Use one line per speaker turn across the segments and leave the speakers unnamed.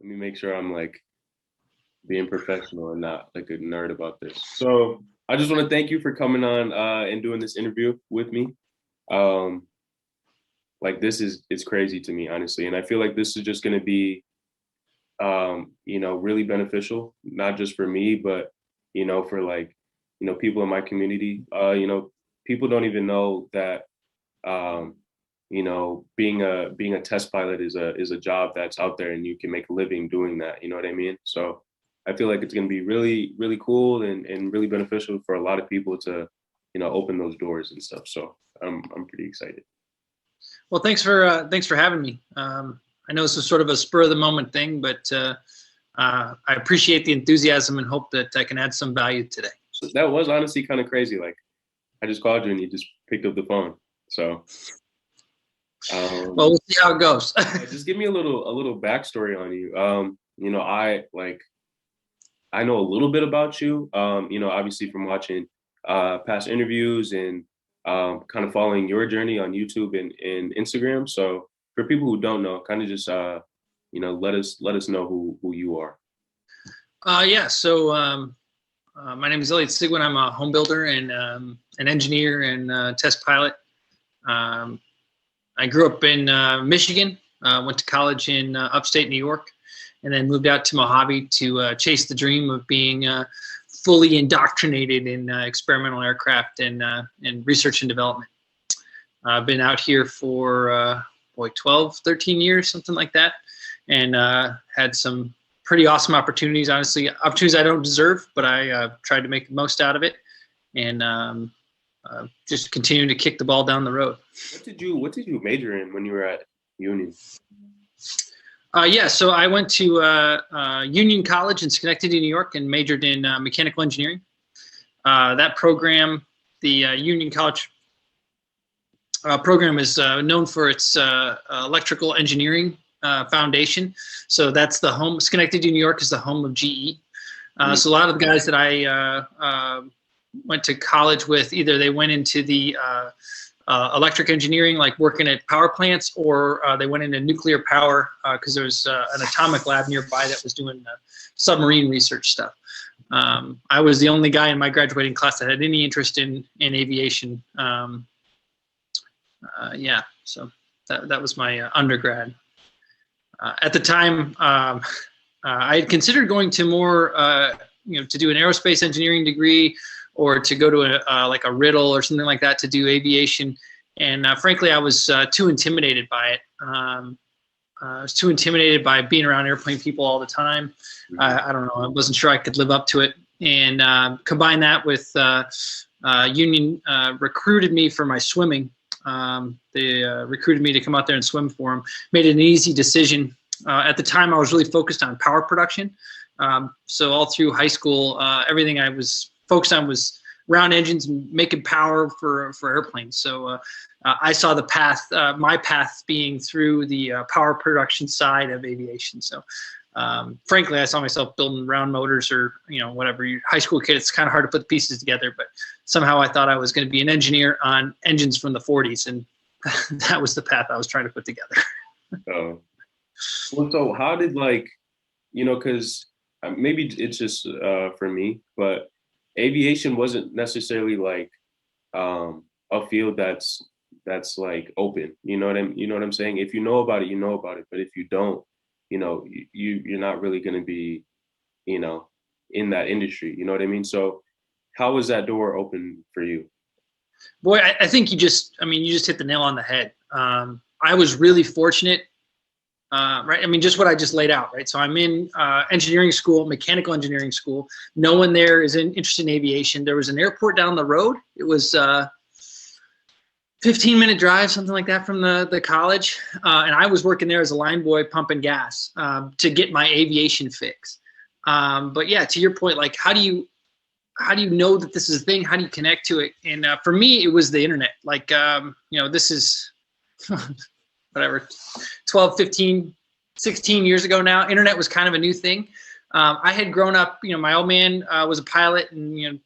Let me make sure I'm like being professional and not like a nerd about this. So I just want to thank you for coming on and doing this interview with me. Um, like this is it's crazy to me, honestly, and I feel like this is just going to be really beneficial, not just for me, but for like people in my community. People don't even know that um, being a test pilot is a job that's out there and you can make a living doing that. You know what I mean? So I feel like it's going to be really, really cool and really beneficial for a lot of people to, open those doors and stuff. So I'm pretty excited.
Well, thanks for having me. I know this is sort of a spur of the moment thing, but I appreciate the enthusiasm and hope that I can add some value today.
So that was honestly kind of crazy. Like I just called you and you just picked up the phone. So
well, we'll see how it goes.
Just give me a little backstory on you. I know a little bit about you. Obviously from watching past interviews and kind of following your journey on YouTube and Instagram. So for people who don't know, kind of just let us know who you are.
Yeah. So my name is Elliot Seguin. I'm a home builder and an engineer and test pilot. I grew up in Michigan, went to college in upstate New York, and then moved out to Mojave to chase the dream of being fully indoctrinated in experimental aircraft and research and development. I've been out here for 12, 13 years, something like that, and had some pretty awesome opportunities, honestly, opportunities I don't deserve, but I tried to make the most out of it, and just continue to kick the ball down the road.
What did you major in when you were at Union?
Yeah, so I went to Union College in Schenectady, New York, and majored in mechanical engineering. That program, the Union College program, is known for its electrical engineering foundation. So that's the home. Schenectady, New York, is the home of GE. So a lot of the guys that I went to college with, either they went into the electric engineering, like working at power plants, or they went into nuclear power because there was an atomic lab nearby that was doing submarine research stuff. I was the only guy in my graduating class that had any interest in aviation. Yeah, so that was my undergrad. At the time, I had considered going to more, to do an aerospace engineering degree, or to go to like a Riddle or something like that to do aviation. And frankly, I was too intimidated by it. I was too intimidated by being around airplane people all the time. I don't know. I wasn't sure I could live up to it. And combine that with Union recruited me for my swimming. They recruited me to come out there and swim for them. Made it an easy decision. At the time, I was really focused on power production. So all through high school, everything I was focused on was round engines and making power for airplanes. So I saw the path, my path being through the power production side of aviation. So frankly, I saw myself building round motors or, whatever. You're a high school kid, it's kind of hard to put the pieces together, but somehow I thought I was going to be an engineer on engines from the 40s, and that was the path I was trying to put together.
Oh. Well, so how did because maybe it's just for me, but aviation wasn't necessarily like a field that's like open. You know what I'm saying? If you know about it, you know about it. But if you don't, you're not really going to be, in that industry. You know what I mean? So how was that door open for you?
Boy, I think you just hit the nail on the head. I was really fortunate. Right. I mean, just what I just laid out, right? So I'm in engineering school, mechanical engineering school. No one there is interested in aviation. There was an airport down the road. It was 15-minute drive, something like that, from the college. And I was working there as a line boy pumping gas to get my aviation fix. But yeah, to your point, like, how do you know that this is a thing? How do you connect to it? And for me, it was the internet. Like, this is whatever, 12, 15, 16 years ago now. Internet was kind of a new thing. I had grown up, my old man was a pilot, and,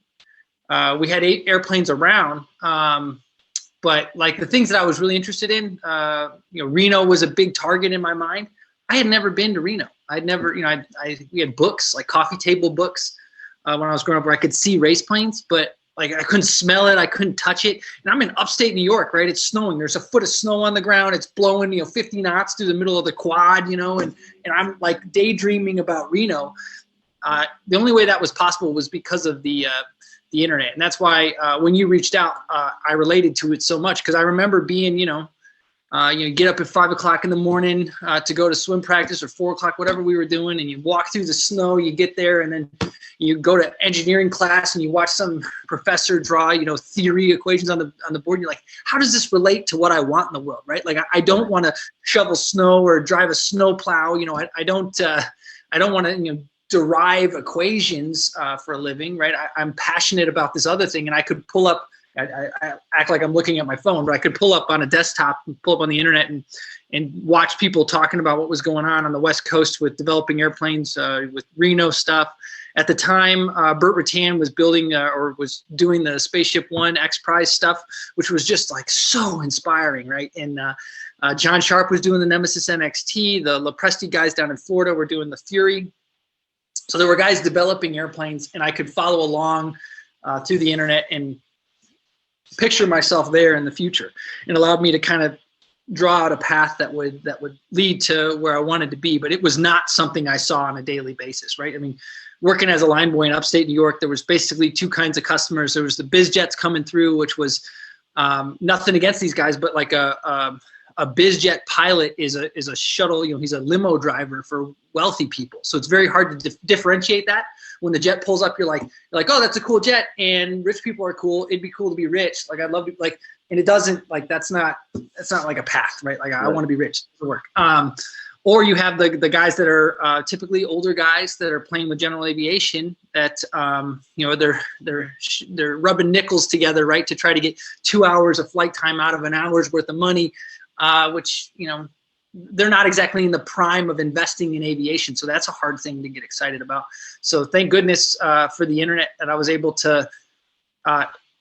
we had 8 airplanes around. But like the things that I was really interested in, Reno was a big target in my mind. I had never been to Reno. I'd never, we had books, like coffee table books when I was growing up, where I could see race planes, but like I couldn't smell it, I couldn't touch it. And I'm in upstate New York, right? It's snowing. There's a foot of snow on the ground. It's blowing, 50 knots through the middle of the quad, and I'm like daydreaming about Reno. The only way that was possible was because of the internet, and that's why when you reached out, I related to it so much, because I remember being, you get up at 5 o'clock in the morning to go to swim practice, or 4 o'clock, whatever we were doing, and you walk through the snow. You get there, and then you go to engineering class, and you watch some professor draw, theory equations on the board. And you're like, how does this relate to what I want in the world, right? Like, I don't want to shovel snow or drive a snow plow. I don't want to, derive equations for a living, right? I'm passionate about this other thing, and I could pull up. I act like I'm looking at my phone, but I could pull up on a desktop and pull up on the internet and watch people talking about what was going on the West Coast with developing airplanes, with Reno stuff. At the time, Burt Rutan was building or was doing the Spaceship One X Prize stuff, which was just like so inspiring, right? And John Sharp was doing the Nemesis NXT. The Lopresti guys down in Florida were doing the Fury. So there were guys developing airplanes, and I could follow along through the internet and picture myself there in the future. It allowed me to kind of draw out a path that would lead to where I wanted to be, but it was not something I saw on a daily basis, right? I mean, working as a line boy in upstate New York, there was basically two kinds of customers. There was the biz jets coming through, which was nothing against these guys, but like a biz jet pilot is a shuttle, he's a limo driver for wealthy people. So it's very hard to differentiate that. When the jet pulls up, you're like, oh, that's a cool jet, and rich people are cool. It'd be cool to be rich. Like, I'd love to, like, and it doesn't, like, that's not like a path, right? Like, I want to be rich to work. Or you have the guys that are typically older guys that are playing with general aviation that, they're rubbing nickels together, right, to try to get 2 hours of flight time out of an hour's worth of money, which, they're not exactly in the prime of investing in aviation. So that's a hard thing to get excited about. So thank goodness for the internet that I was able to,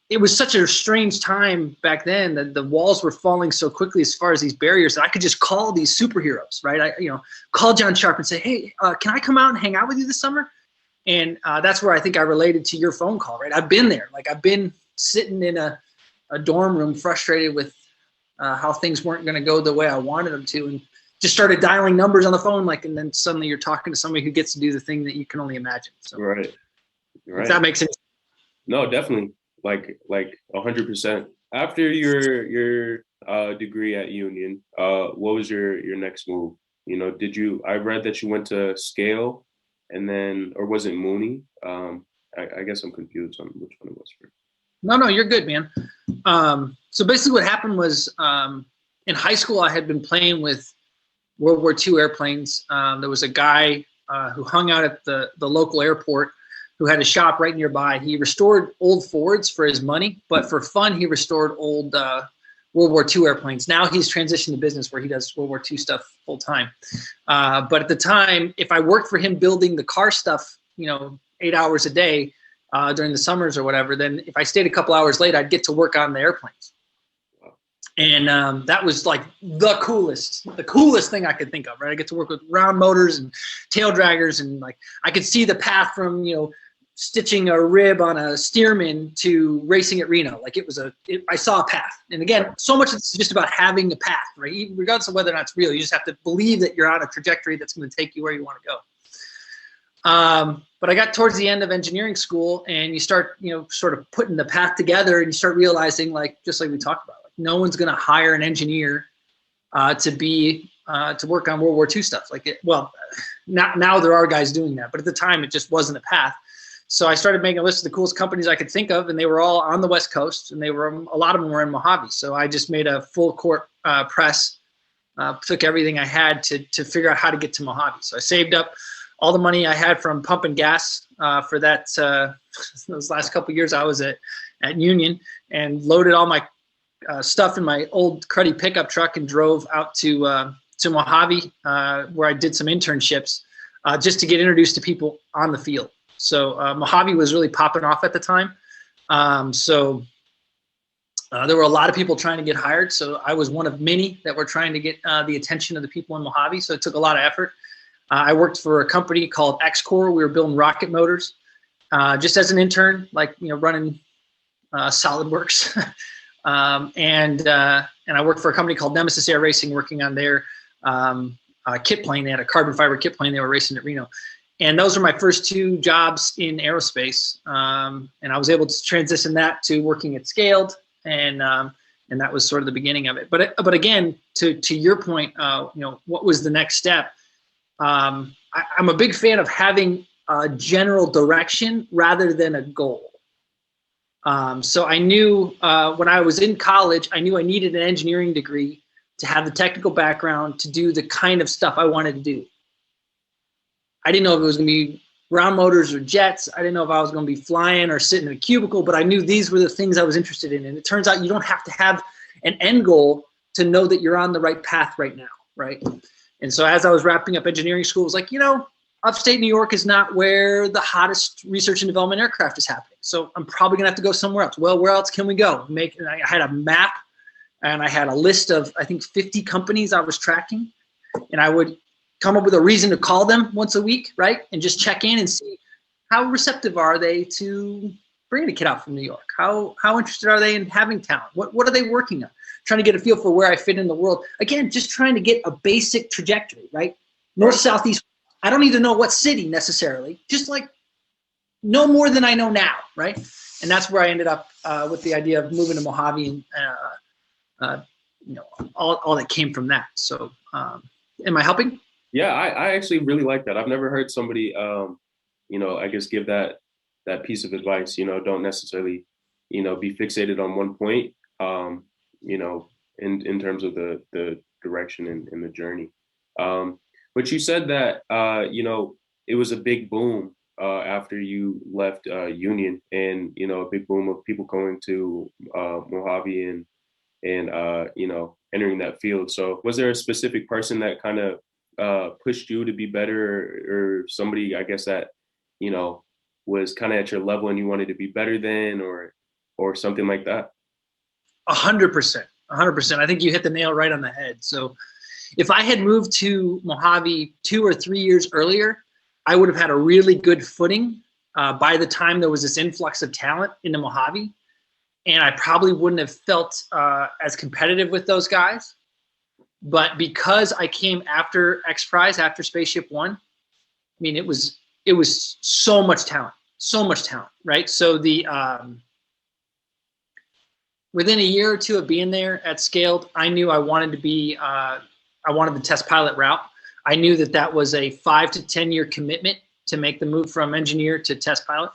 it was such a strange time back then that the walls were falling so quickly as far as these barriers that I could just call these superheroes, right? Call John Sharp and say, hey, can I come out and hang out with you this summer? And that's where I think I related to your phone call, right? I've been there. Like, I've been sitting in a dorm room frustrated with how things weren't going to go the way I wanted them to, and just started dialing numbers on the phone, and then suddenly you're talking to somebody who gets to do the thing that you can only imagine. So,
right.
If that makes sense.
No, definitely. Like 100%. After your degree at Union, what was your next move? I read that you went to Scale, and then, or was it Mooney? I guess I'm confused on which one it was first.
No, you're good, man. So basically what happened was in high school, I had been playing with World War II airplanes. There was a guy who hung out at the local airport who had a shop right nearby. He restored old Fords for his money, but for fun, he restored old World War II airplanes. Now he's transitioned to business where he does World War II stuff full time. But at the time, if I worked for him building the car stuff, 8 hours a day, during the summers or whatever, then if I stayed a couple hours late, I'd get to work on the airplanes. And that was like the coolest thing I could think of, right? I get to work with round motors and tail draggers, and like I could see the path from, stitching a rib on a Stearman to racing at Reno. Like I saw a path. And again, so much of this is just about having a path, right? Regardless of whether or not it's real, you just have to believe that you're on a trajectory that's going to take you where you want to go. But I got towards the end of engineering school, and you start, sort of putting the path together, and you start realizing, just like we talked about, no one's going to hire an engineer to work on World War II stuff. Now there are guys doing that, but at the time it just wasn't a path. So I started making a list of the coolest companies I could think of, and they were all on the West Coast, and a lot of them were in Mojave. So I just made a full court press, took everything I had to figure out how to get to Mojave. So I saved up all the money I had from pumping gas for that those last couple of years I was at Union, and loaded all my stuff in my old cruddy pickup truck and drove out to Mojave, where I did some internships just to get introduced to people on the field. So Mojave was really popping off at the time. So There were a lot of people trying to get hired, so I was one of many that were trying to get the attention of the people in Mojave, so it took a lot of effort. I worked for a company called X-Core. We were building rocket motors just as an intern, like, running SolidWorks. And I worked for a company called Nemesis Air Racing, working on their kit plane. They had a carbon fiber kit plane they were racing at Reno. And those were my first 2 jobs in aerospace. And I was able to transition that to working at Scaled. And that was sort of the beginning of it. But again, to your point, what was the next step? I'm a big fan of having a general direction rather than a goal. So I knew when I was in college, I knew I needed an engineering degree to have the technical background to do the kind of stuff I wanted to do. I didn't know if it was going to be ground motors or jets. I didn't know if I was going to be flying or sitting in a cubicle, but I knew these were the things I was interested in. And it turns out you don't have to have an end goal to know that you're on the right path right now, right? And so as I was wrapping up engineering school, it was like, upstate New York is not where the hottest research and development aircraft is happening. So I'm probably going to have to go somewhere else. Well, where else can we go? I had a map, and I had a list of, I think, 50 companies I was tracking. And I would come up with a reason to call them once a week, right? And just check in and see how receptive are they to bringing a kid out from New York? How interested are they in having talent? What are they working on? Trying to get a feel for where I fit in the world. Again, just trying to get a basic trajectory, right? North, south, east. I don't need to know what city necessarily, just like no more than I know now, right? And that's where I ended up with the idea of moving to Mojave and all that came from that. So am I helping?
Yeah, I actually really like that. I've never heard somebody, I guess give that piece of advice. Don't necessarily, be fixated on one point. In terms of the direction and the journey. But you said that it was a big boom after you left Union, and a big boom of people going to Mojave and entering that field. So was there a specific person that kind of pushed you to be better, or somebody, I guess, that was kind of at your level and you wanted to be better than, or something like that?
100%. I think you hit the nail right on the head. So if I had moved to Mojave 2 or 3 years earlier, I would have had a really good footing by the time there was this influx of talent into Mojave. And I probably wouldn't have felt as competitive with those guys. But because I came after X Prize, after Spaceship One, I mean, it was so much talent, right? So within a year or two of being there at Scaled, I knew I wanted to be, I wanted the test pilot route. I knew that was a 5 to 10 year commitment to make the move from engineer to test pilot.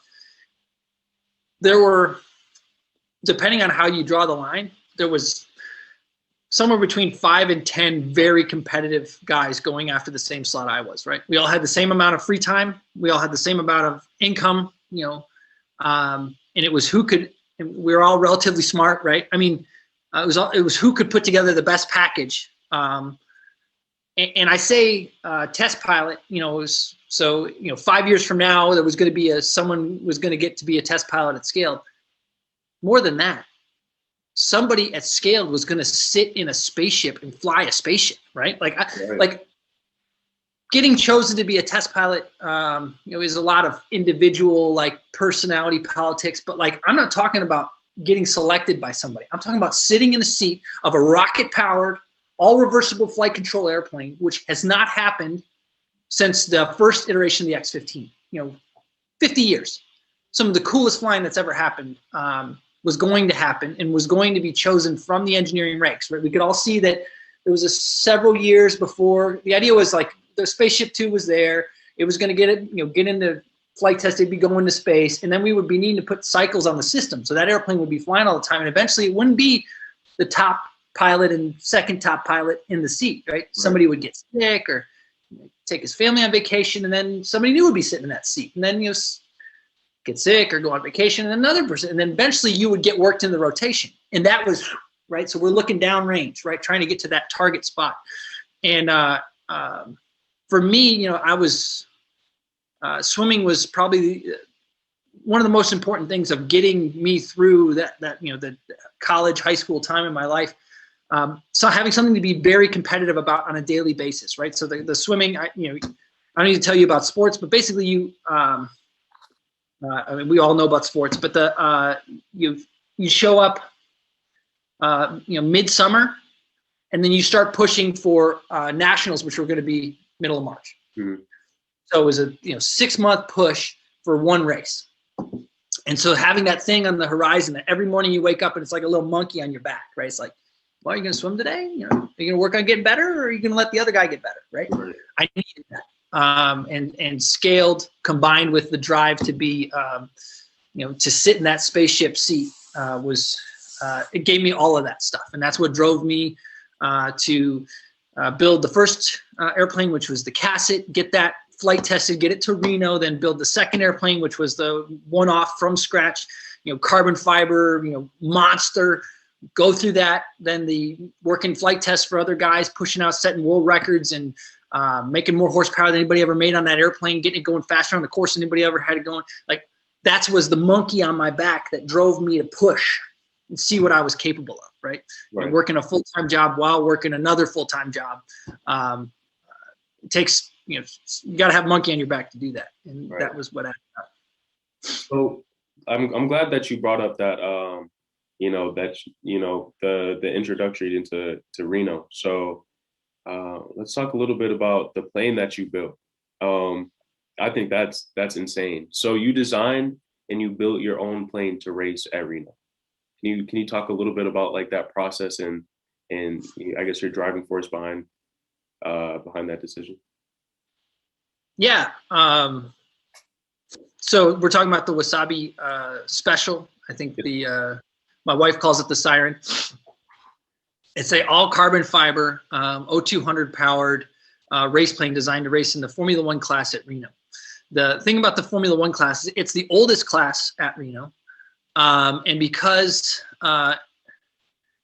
There were, depending on how you draw the line, there was somewhere between 5 and 10 very competitive guys going after the same slot I was, right? We all had the same amount of free time. We all had the same amount of income, and it was who could, and we were all relatively smart, right? I mean, it was who could put together the best package. And I say test pilot, so 5 years from now, there was going to be someone was going to get to be a test pilot at Scaled. More than that, somebody at Scaled was going to sit in a spaceship and fly a spaceship, right? Like getting chosen to be a test pilot, is a lot of individual personality politics. But I'm not talking about getting selected by somebody. I'm talking about sitting in a seat of a rocket-powered, all reversible flight control airplane, which has not happened since the first iteration of the X-15. 50 years. Some of the coolest flying that's ever happened was going to happen and was going to be chosen from the engineering ranks. Right? We could all see that there was several years before. The idea was the Spaceship Two was there. It was going to get into flight test. It'd be going to space, and then we would be needing to put cycles on the system. So that airplane would be flying all the time, and eventually it wouldn't be the top pilot and second top pilot in the seat, right? Somebody would get sick or take his family on vacation, and then somebody new would be sitting in that seat, and then get sick or go on vacation, and another person, and then eventually you would get worked in the rotation, and that was right. So we're looking downrange, right, trying to get to that target spot. And for me, I was swimming was probably one of the most important things of getting me through that the college, high school time in my life. So having something to be very competitive about on a daily basis, right? So the swimming, I don't need to tell you about sports, but basically I mean, we all know about sports, but you show up, midsummer, and then you start pushing for nationals, which were going to be middle of March.
Mm-hmm.
So it was a 6-month push for one race. And so having that thing on the horizon that every morning you wake up and it's like a little monkey on your back, right? It's like, well, are you going to swim today? Are you going to work on getting better, or are you going to let the other guy get better, right? I needed that. And scaled, combined with the drive to be, to sit in that spaceship seat it gave me all of that stuff. And that's what drove me to build the first airplane, which was the Casset, get that flight tested, get it to Reno, then build the second airplane, which was the one-off from scratch, carbon fiber, monster, go through that, then the working flight tests for other guys, pushing out, setting world records, and making more horsepower than anybody ever made on that airplane, getting it going faster on the course than anybody ever had it going. Like, that was the monkey on my back that drove me to push and see what I was capable of, right? And working a full-time job while working another full-time job. It takes, you got to have monkey on your back to do that. And that was what I got.
So I'm glad that you brought up that, the introductory into Reno. So let's talk a little bit about the plane that you built. I think that's insane. So you designed and you built your own plane to race at Reno. Can you talk a little bit about like that process and I guess your driving force behind that decision?
Yeah. So we're talking about the Wasabi Special. I think my wife calls it the Siren. It's a all carbon fiber, O200 powered race plane designed to race in the Formula One class at Reno. The thing about the Formula One class is it's the oldest class at Reno. And because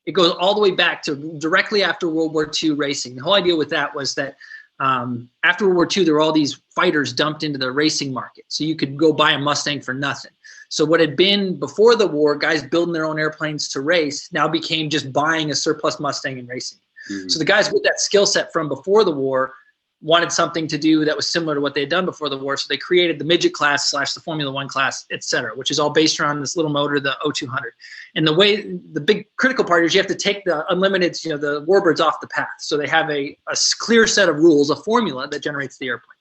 it goes all the way back to directly after World War II racing. The whole idea with that was that after World War II, there were all these fighters dumped into the racing market. So you could go buy a Mustang for nothing. So what had been before the war, guys building their own airplanes to race, now became just buying a surplus Mustang and racing. Mm-hmm. So the guys with that skill set from before the war wanted something to do that was similar to what they had done before the war. So they created the midget class / the Formula One class, et cetera, which is all based around this little motor, the O200. And the big critical part is you have to take the unlimited, the warbirds off the path. So they have a clear set of rules, a formula that generates the airplane.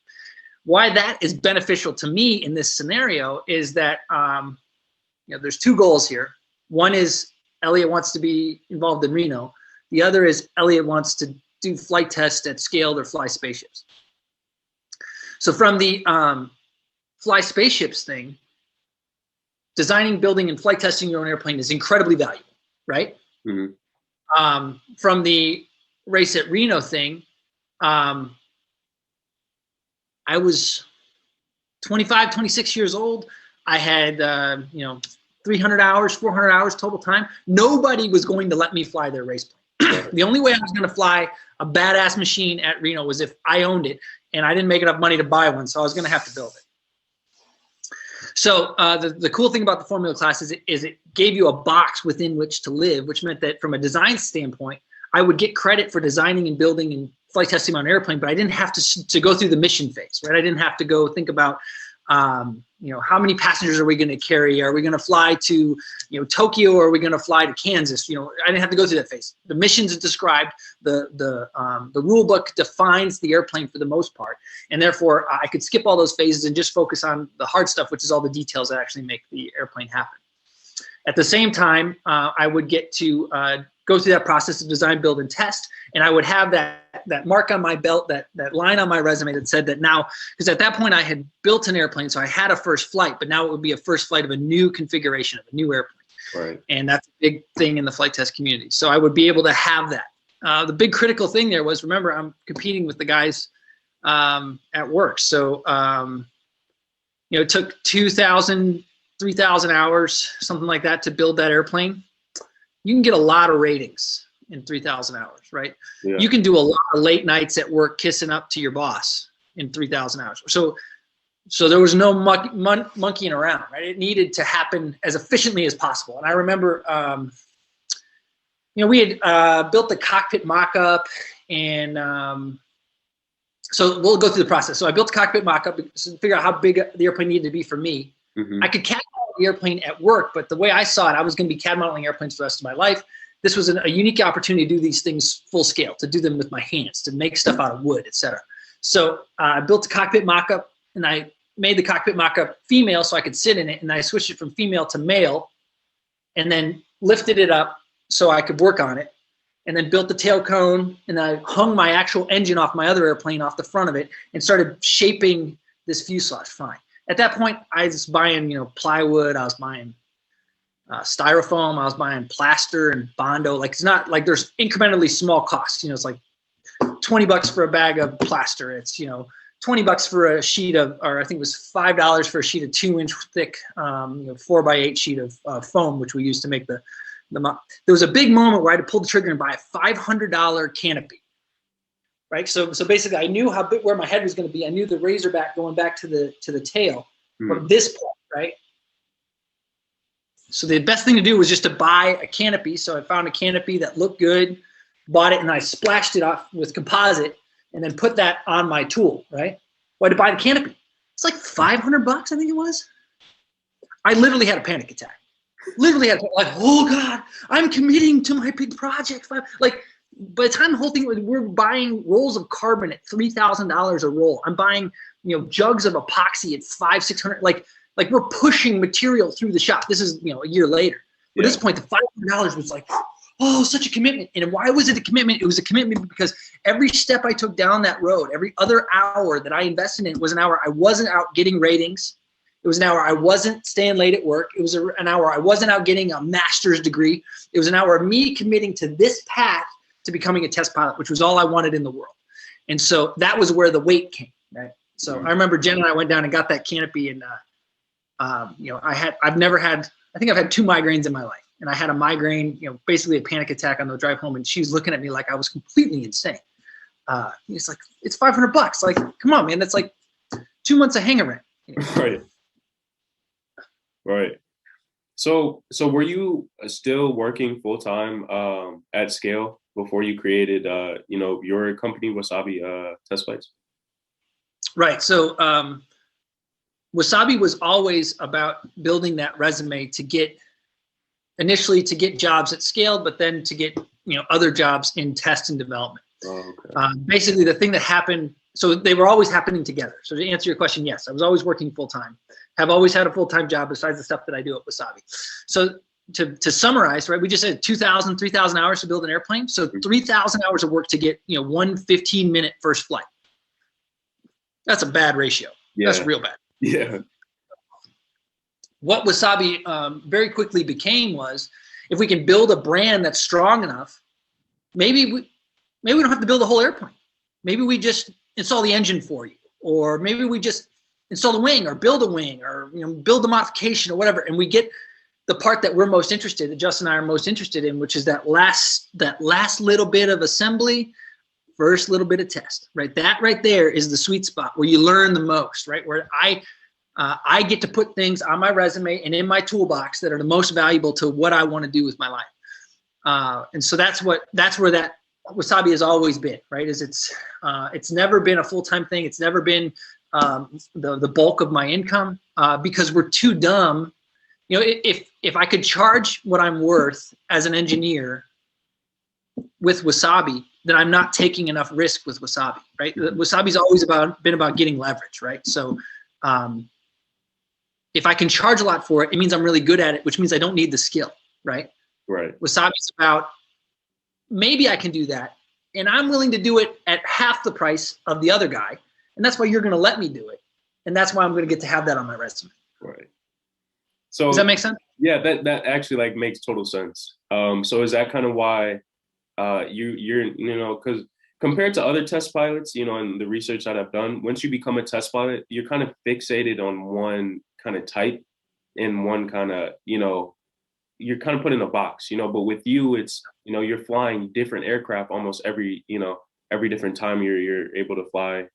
Why that is beneficial to me in this scenario is that, there's two goals here. One is Elliot wants to be involved in Reno. The other is Elliot wants to do flight tests at scale or fly spaceships. So from the fly spaceships thing, designing, building, and flight testing your own airplane is incredibly valuable, right? Mm-hmm. From the race at Reno thing, I was 25, 26 years old. I had, 300 hours, 400 hours total time. Nobody was going to let me fly their race plane. The only way I was going to fly a badass machine at Reno was if I owned it, and I didn't make enough money to buy one, so I was going to have to build it. So the cool thing about the Formula class is it gave you a box within which to live, which meant that from a design standpoint, I would get credit for designing and building and flight testing my own airplane, but I didn't have to go through the mission phase, right? I didn't have to go think about, how many passengers are we going to carry? Are we going to fly to, Tokyo, or are we going to fly to Kansas? I didn't have to go through that phase. The missions are described. The rule book defines the airplane for the most part, and therefore I could skip all those phases and just focus on the hard stuff, which is all the details that actually make the airplane happen. At the same time, I would get to go through that process of design, build, and test, and I would have that mark on my belt, that line on my resume that said that now, because at that point I had built an airplane, so I had a first flight, but now it would be a first flight of a new configuration of a new airplane. Right. And that's a big thing in the flight test community. So I would be able to have that. The big critical thing there was, remember, I'm competing with the guys at work. So, it took 2,000, 3,000 hours, something like that, to build that airplane. You can get a lot of ratings in 3,000 hours, right? Yeah. You can do a lot of late nights at work kissing up to your boss in 3,000 hours. So So there was no monkeying around, right? It needed to happen as efficiently as possible. And I remember, we had built the cockpit mock-up, and so we'll go through the process. So I built a cockpit mock-up to figure out how big the airplane needed to be for me.
Mm-hmm.
I could CAD model the airplane at work, but the way I saw it, I was going to be CAD modeling airplanes for the rest of my life. This was a unique opportunity to do these things full scale, to do them with my hands, to make stuff out of wood, etc. So I built a cockpit mock-up, and I made the cockpit mock-up female so I could sit in it, and I switched it from female to male, and then lifted it up so I could work on it, and then built the tail cone, and I hung my actual engine off my other airplane off the front of it and started shaping this fuselage. Fine. At that point, I was buying, plywood. I was buying styrofoam. I was buying plaster and Bondo. Like, it's not like there's incrementally small costs. It's like $20 for a bag of plaster. It's, $20 for a sheet of, or I think it was $5 for a sheet of 2-inch thick, 4x8 sheet of foam, which we used to make the there was a big moment where I had to pull the trigger and buy a $500 canopy, right? So basically, I knew where my head was going to be. I knew the razorback going back to the tail from this point, right? So the best thing to do was just to buy a canopy. So I found a canopy that looked good, bought it, and I splashed it off with composite, and then put that on my tool, right? Well, I had to buy the canopy. It's like $500, I think it was. I literally had a panic attack. Literally had like, oh God, I'm committing to my big project. Like, by the time the whole thing, we're buying rolls of carbon at $3,000 a roll. I'm buying, jugs of epoxy at $500-$600. Like we're pushing material through the shop. This is, a year later. At this point, the $500 was like, oh, such a commitment. And why was it a commitment? It was a commitment because every step I took down that road, every other hour that I invested in was an hour I wasn't out getting ratings. It was an hour I wasn't staying late at work. It was an hour I wasn't out getting a master's degree. It was an hour of me committing to this path to becoming a test pilot, which was all I wanted in the world. And so that was where the weight came, right? So I remember Jen and I went down and got that canopy, and I think I've had 2 migraines in my life. And I had a migraine, basically a panic attack on the drive home, and she was looking at me like I was completely insane. It's like, it's $500. Like, come on, man, that's like 2 months of hangar rent.
Right. Right. So were you still working full time at scale before you created your company Wasabi Test Flights?
Right. So Wasabi was always about building that resume to get jobs at scale, but then to get other jobs in test and development.
Oh, okay.
Basically, the thing that happened. So they were always happening together. So to answer your question, yes, I was always working full time. Have always had a full-time job besides the stuff that I do at Wasabi. So to summarize, right, we just said 2,000, 3,000 hours to build an airplane. So 3,000 hours of work to get, one 15-minute first flight. That's a bad ratio. Yeah. That's real bad.
Yeah.
What Wasabi very quickly became was, if we can build a brand that's strong enough, maybe we don't have to build a whole airplane. Maybe we just install the engine for you, or maybe we just install the wing, or build a wing, or build the modification, or whatever, and we get the part that we're most interested, that Justin and I are most interested in, which is that last little bit of assembly, first little bit of test. Right, that right there is the sweet spot where you learn the most. Right, where I get to put things on my resume and in my toolbox that are the most valuable to what I want to do with my life. And so that's where that Wasabi has always been. Right, it's never been a full-time thing. It's never been the bulk of my income, because we're too dumb. If I could charge what I'm worth as an engineer with Wasabi, then I'm not taking enough risk with Wasabi, right? Wasabi's always been about getting leverage, right? So if I can charge a lot for it, it means I'm really good at it, which means I don't need the skill, right?
Right.
Wasabi's about, maybe I can do that, and I'm willing to do it at half the price of the other guy. And that's why you're going to let me do it. And that's why I'm going to get to have that on my resume.
Right. So
does that make sense?
Yeah, that actually makes total sense. So is that kind of why you're because compared to other test pilots, and the research that I've done, once you become a test pilot, you're kind of fixated on one kind of type and one kind of, you're kind of put in a box, but with you, it's, you're flying different aircraft almost every different time you're able to fly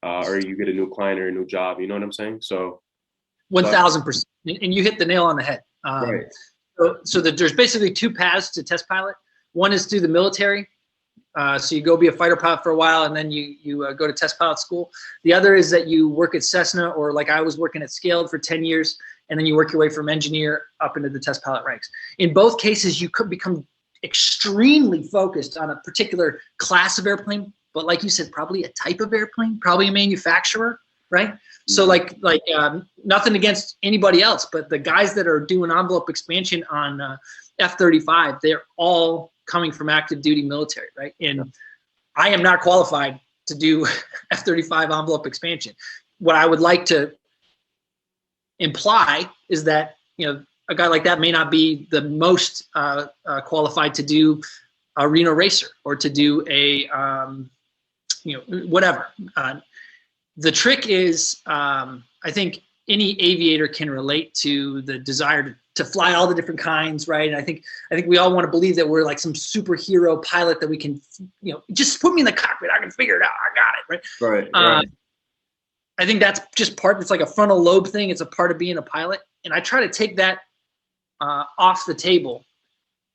or you get a new client or a new job. You know what I'm saying? So
1,000%. And you hit the nail on the head.
right.
So there's basically two paths to test pilot. One is through the military. So you go be a fighter pilot for a while, and then you go to test pilot school. The other is that you work at Cessna, or like I was working at Scaled for 10 years, and then you work your way from engineer up into the test pilot ranks. In both cases, you could become extremely focused on a particular class of airplane, but like you said, probably a type of airplane, probably a manufacturer, right? So like nothing against anybody else, but the guys that are doing envelope expansion on F-35, they're all coming from active duty military, right? And I am not qualified to do F-35 envelope expansion. What I would like to imply is that, you know, a guy like that may not be the most qualified to do a Reno racer or to do a, you know, whatever. The trick is, I think any aviator can relate to the desire to fly all the different kinds, right? And I think we all want to believe that we're like some superhero pilot that we can, you know, just put me in the cockpit, I can figure it out, I got it, right?
Right.
I think that's just it's like a frontal lobe thing. It's a part of being a pilot, and I try to take that off the table,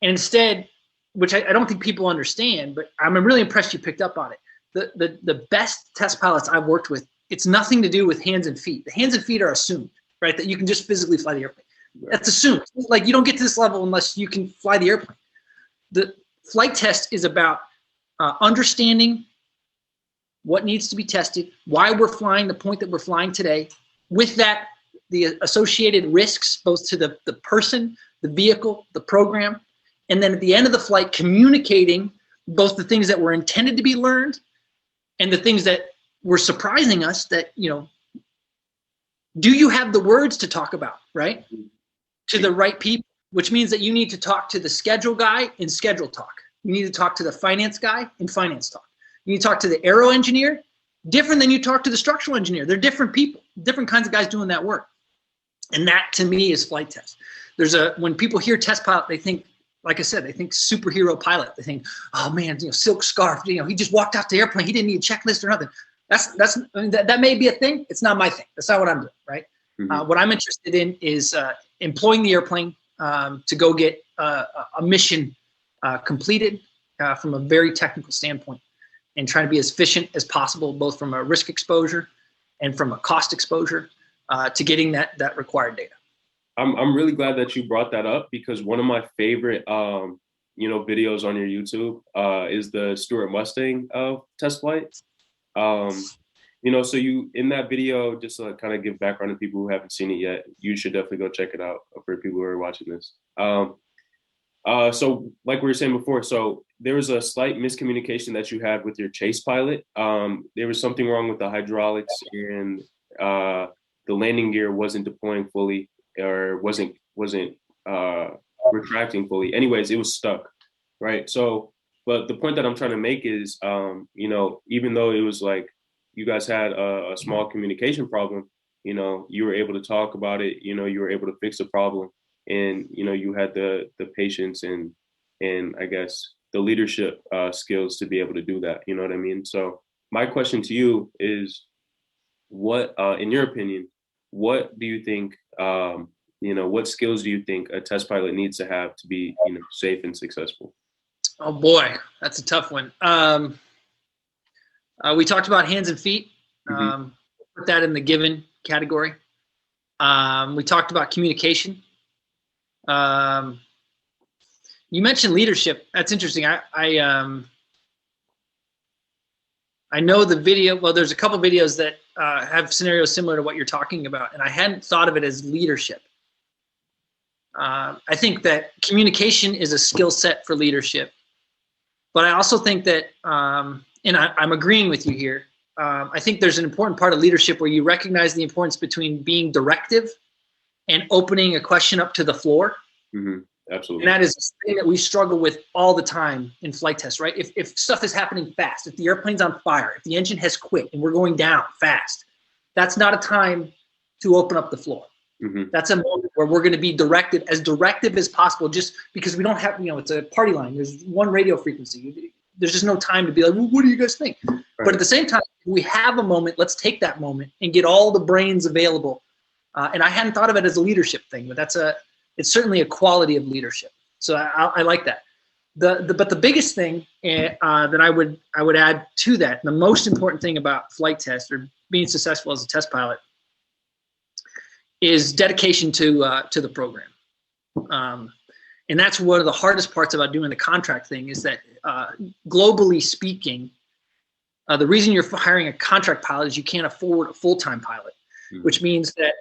and instead, which I don't think people understand, but I'm really impressed you picked up on it. The best test pilots I've worked with, it's nothing to do with hands and feet. The hands and feet are assumed, right? That you can just physically fly the airplane. Right. That's assumed. Like you don't get to this level unless you can fly the airplane. The flight test is about understanding what needs to be tested, why we're flying the point that we're flying today. With that, the associated risks, both to the person, the vehicle, the program, and then at the end of the flight, communicating both the things that were intended to be learned and the things that were surprising us that, you know, do you have the words to talk about, right? To the right people, which means that you need to talk to the schedule guy in schedule talk. You need to talk to the finance guy in finance talk. You need to talk to the aero engineer, different than you talk to the structural engineer. They're different people, different kinds of guys doing that work. And that to me is flight test. When people hear test pilot, they think, like I said, they think superhero pilot. They think, oh man, you know, silk scarf, you know, he just walked off the airplane. He didn't need a checklist or nothing. That may be a thing. It's not my thing. That's not what I'm doing, right? Mm-hmm. What I'm interested in is employing the airplane to go get a mission completed from a very technical standpoint, and trying to be as efficient as possible, both from a risk exposure and from a cost exposure to getting that required data.
I'm really glad that you brought that up, because one of my favorite you know, videos on your YouTube is the Stuart Mustang test flight. You know, so you, in that video, just to kind of give background to people who haven't seen it yet, you should definitely go check it out for people who are watching this. So like we were saying before, so there was a slight miscommunication that you had with your chase pilot. There was something wrong with the hydraulics, and the landing gear wasn't deploying fully, or wasn't retracting fully. Anyways, it was stuck, right? So, but the point that I'm trying to make is, you know, even though it was like you guys had a small communication problem, you know, you were able to talk about it, you know, you were able to fix the problem, and, you know, you had the patience and I guess the leadership skills to be able to do that. You know what I mean? So my question to you is, what, in your opinion, what do you think, you know, what skills do you think a test pilot needs to have to be, you know, safe and successful?
Oh boy, that's a tough one. We talked about hands and feet. Put that in the given category. We talked about communication. You mentioned leadership. That's interesting. I know the video. Well, there's a couple videos that have scenarios similar to what you're talking about, and I hadn't thought of it as leadership. I think that communication is a skill set for leadership, but I also think that, and I'm agreeing with you here, I think there's an important part of leadership where you recognize the importance between being directive and opening a question up to the floor.
Mm-hmm. Absolutely.
And that is a thing that we struggle with all the time in flight tests, right? If stuff is happening fast, if the airplane's on fire, if the engine has quit and we're going down fast, that's not a time to open up the floor. Mm-hmm. That's a moment where we're going to be directive as possible, just because we don't have, you know, it's a party line. There's one radio frequency. there's just no time to be like, well, what do you guys think? Right. But at the same time, we have a moment. Let's take that moment and get all the brains available. And I hadn't thought of it as a leadership thing, but it's certainly a quality of leadership. So I like that. But the biggest thing that I would add to that, the most important thing about flight test or being successful as a test pilot, is dedication to the program. And that's one of the hardest parts about doing the contract thing is that globally speaking, the reason you're hiring a contract pilot is you can't afford a full-time pilot, which means that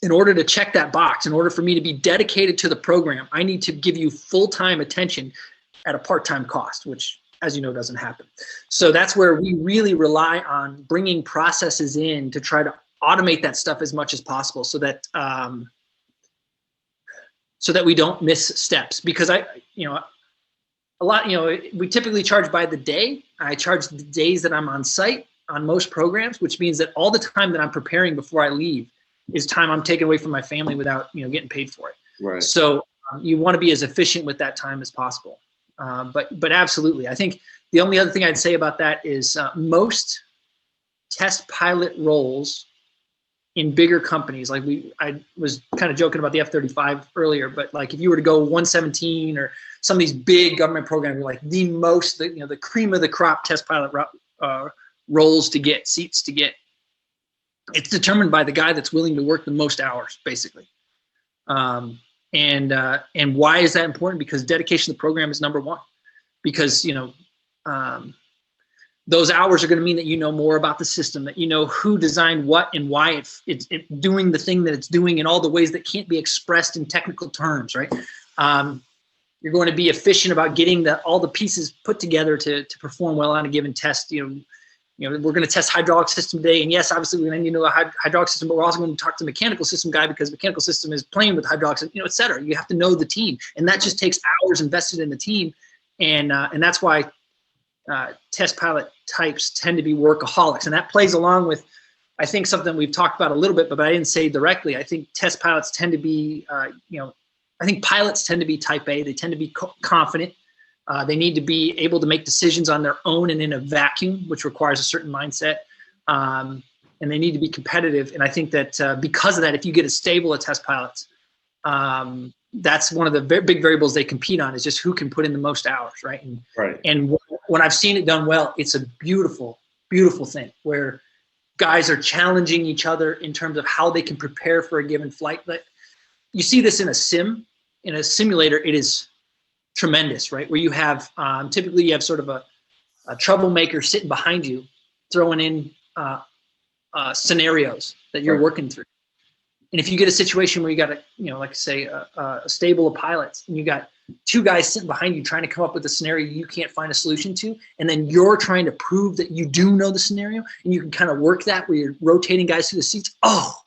in order to check that box, in order for me to be dedicated to the program, I need to give you full-time attention at a part-time cost, which, as you know, doesn't happen. So that's where we really rely on bringing processes in to try to automate that stuff as much as possible, so that we don't miss steps. Because we typically charge by the day. I charge the days that I'm on site on most programs, which means that all the time that I'm preparing before I leave is time I'm taking away from my family without getting paid for it.
Right.
So you want to be as efficient with that time as possible. But absolutely, I think the only other thing I'd say about that is most test pilot roles in bigger companies, like I was kind of joking about the F-35 earlier, but like if you were to go 117 or some of these big government programs, like the cream of the crop test pilot roles to get, seats to get, it's determined by the guy that's willing to work the most hours, basically. And why is that important? Because dedication to the program is number one. Because those hours are going to mean that you know more about the system, that you know who designed what and why it's doing the thing that it's doing in all the ways that can't be expressed in technical terms, right? You're going to be efficient about getting all the pieces put together to perform well on a given test. We're going to test hydraulic system today, and yes, obviously we need to know a hydraulic system, but we're also going to talk to the mechanical system guy because the mechanical system is playing with hydraulics, et cetera. You have to know the team, and that just takes hours invested in the team, and that's why test pilot types tend to be workaholics, and that plays along with, I think, something we've talked about a little bit, but I didn't say directly. I think test pilots tend to be, I think pilots tend to be type A. They tend to be confident. They need to be able to make decisions on their own and in a vacuum, which requires a certain mindset. And they need to be competitive. And I think that because of that, if you get a stable of test pilots, that's one of the big variables they compete on, is just who can put in the most hours, right? And when I've seen it done well, it's a beautiful, beautiful thing where guys are challenging each other in terms of how they can prepare for a given flight. But you see this in a simulator, it is tremendous, right? Where you have, typically you have sort of a troublemaker sitting behind you, throwing in scenarios that you're working through. And if you get a situation where you got a stable of pilots, and you got two guys sitting behind you trying to come up with a scenario you can't find a solution to, and then you're trying to prove that you do know the scenario, and you can kind of work that where you're rotating guys through the seats. Oh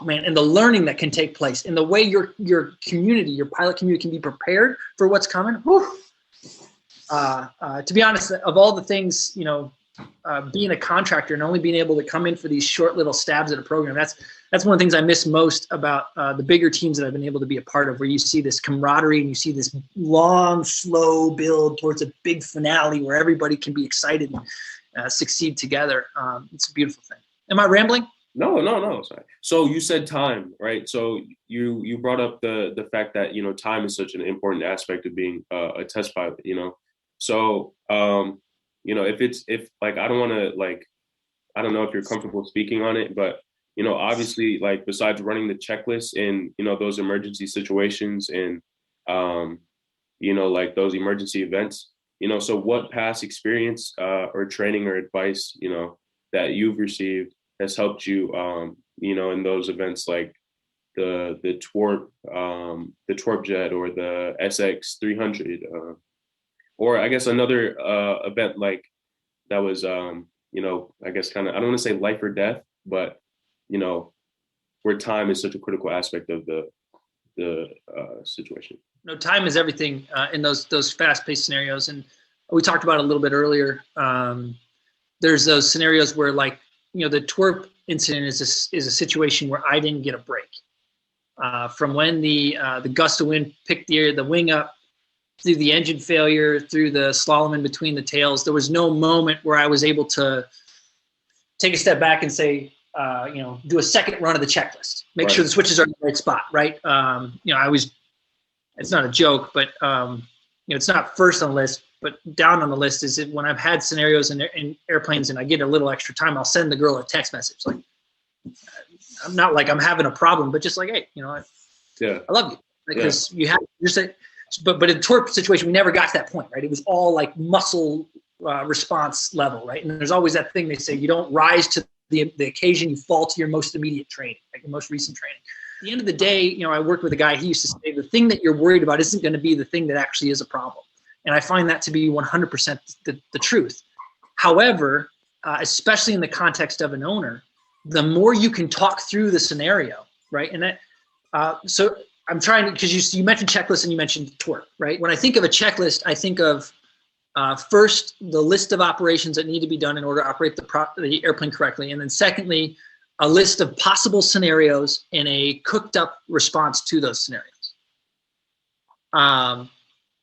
man, and the learning that can take place, and the way your community, your pilot community, can be prepared for what's coming. Whew. To be honest, of all the things, being a contractor and only being able to come in for these short little stabs at a program, that's one of the things I miss most about the bigger teams that I've been able to be a part of, where you see this camaraderie and you see this long, slow build towards a big finale where everybody can be excited and succeed together. It's a beautiful thing. Am I rambling?
No, sorry. So you said time, right? So you brought up the fact that, time is such an important aspect of being a test pilot, So, if I don't want to, I don't know if you're comfortable speaking on it, but, obviously, besides running the checklist in, those emergency situations and, those emergency events, so what past experience or training or advice, that you've received has helped you, in those events like the twerp jet or the SX-300, or I guess another event like that was, I guess kind of, I don't want to say life or death, but where time is such a critical aspect of the situation.
No, time is everything in those fast-paced scenarios, and we talked about it a little bit earlier. There's those scenarios where, the twerp incident is a situation where I didn't get a break. From when the gust of wind picked the wing up through the engine failure, through the slalom in between the tails, there was no moment where I was able to take a step back and say, do a second run of the checklist, make sure the switches are in the right spot, right? It's not a joke, but it's not first on the list, but down on the list is when I've had scenarios in airplanes and I get a little extra time, I'll send the girl a text message. Like, I'm not like I'm having a problem, but just like, hey, I love you. Because you have, but in the twerp situation, we never got to that point, right? It was all like muscle response level, right? And there's always that thing they say, you don't rise to the occasion, you fall to your most immediate training, like your most recent training. At the end of the day, I worked with a guy, he used to say, the thing that you're worried about isn't going to be the thing that actually is a problem. And I find that to be 100% the truth. However, especially in the context of an owner, the more you can talk through the scenario, right? And that, so I'm trying to, because you mentioned checklist and you mentioned twerk, right? When I think of a checklist, I think of first, the list of operations that need to be done in order to operate the airplane correctly. And then secondly, a list of possible scenarios and a cooked up response to those scenarios.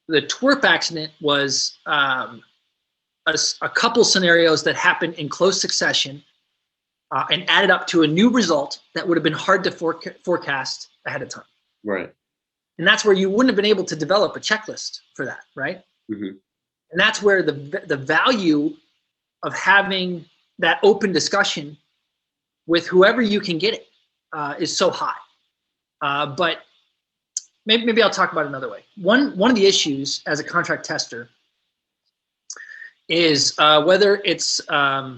The twerp accident was a couple scenarios that happened in close succession and added up to a new result that would have been hard to forecast ahead of time.
Right.
And that's where you wouldn't have been able to develop a checklist for that, right? Mm-hmm. And that's where the value of having that open discussion with whoever you can get it is so high. But maybe I'll talk about it another way. One of the issues as a contract tester is whether it's I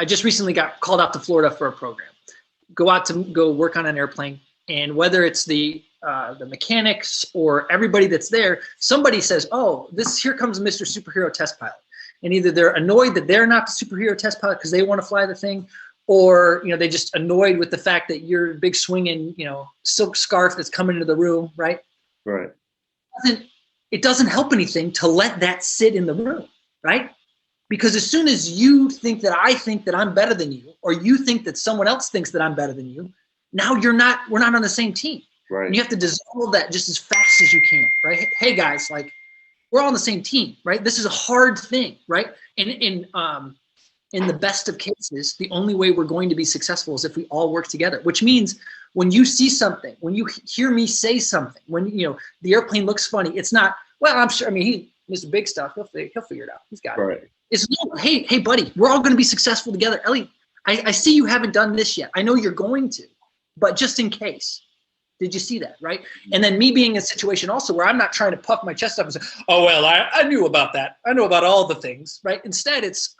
just recently got called out to Florida for a program. Go work on an airplane, and whether it's the mechanics or everybody that's there, somebody says, "Oh, here comes Mr. Superhero Test Pilot," and either they're annoyed that they're not the superhero test pilot because they want to fly the thing, or they just annoyed with the fact that you're a big swinging silk scarf that's coming into the room, right?
Right.
It doesn't help anything to let that sit in the room, right? Because as soon as you think that I think that I'm better than you, or you think that someone else thinks that I'm better than you, now we're not on the same team.
Right.
And you have to dissolve that just as fast as you can, right? Hey guys, like, we're all on the same team, right? This is a hard thing, right? In the best of cases, the only way we're going to be successful is if we all work together, which means when you see something, when you hear me say something, when the airplane looks funny, it's not, well, I'm sure, Mr. Big Stuff, he'll figure it out. He's got it. It's, no, hey, buddy, we're all going to be successful together. Elliot, I see you haven't done this yet. I know you're going to, but just in case, did you see that, right? And then me being in a situation also where I'm not trying to puff my chest up and say, oh, well, I knew about that. I know about all the things, right? Instead, it's,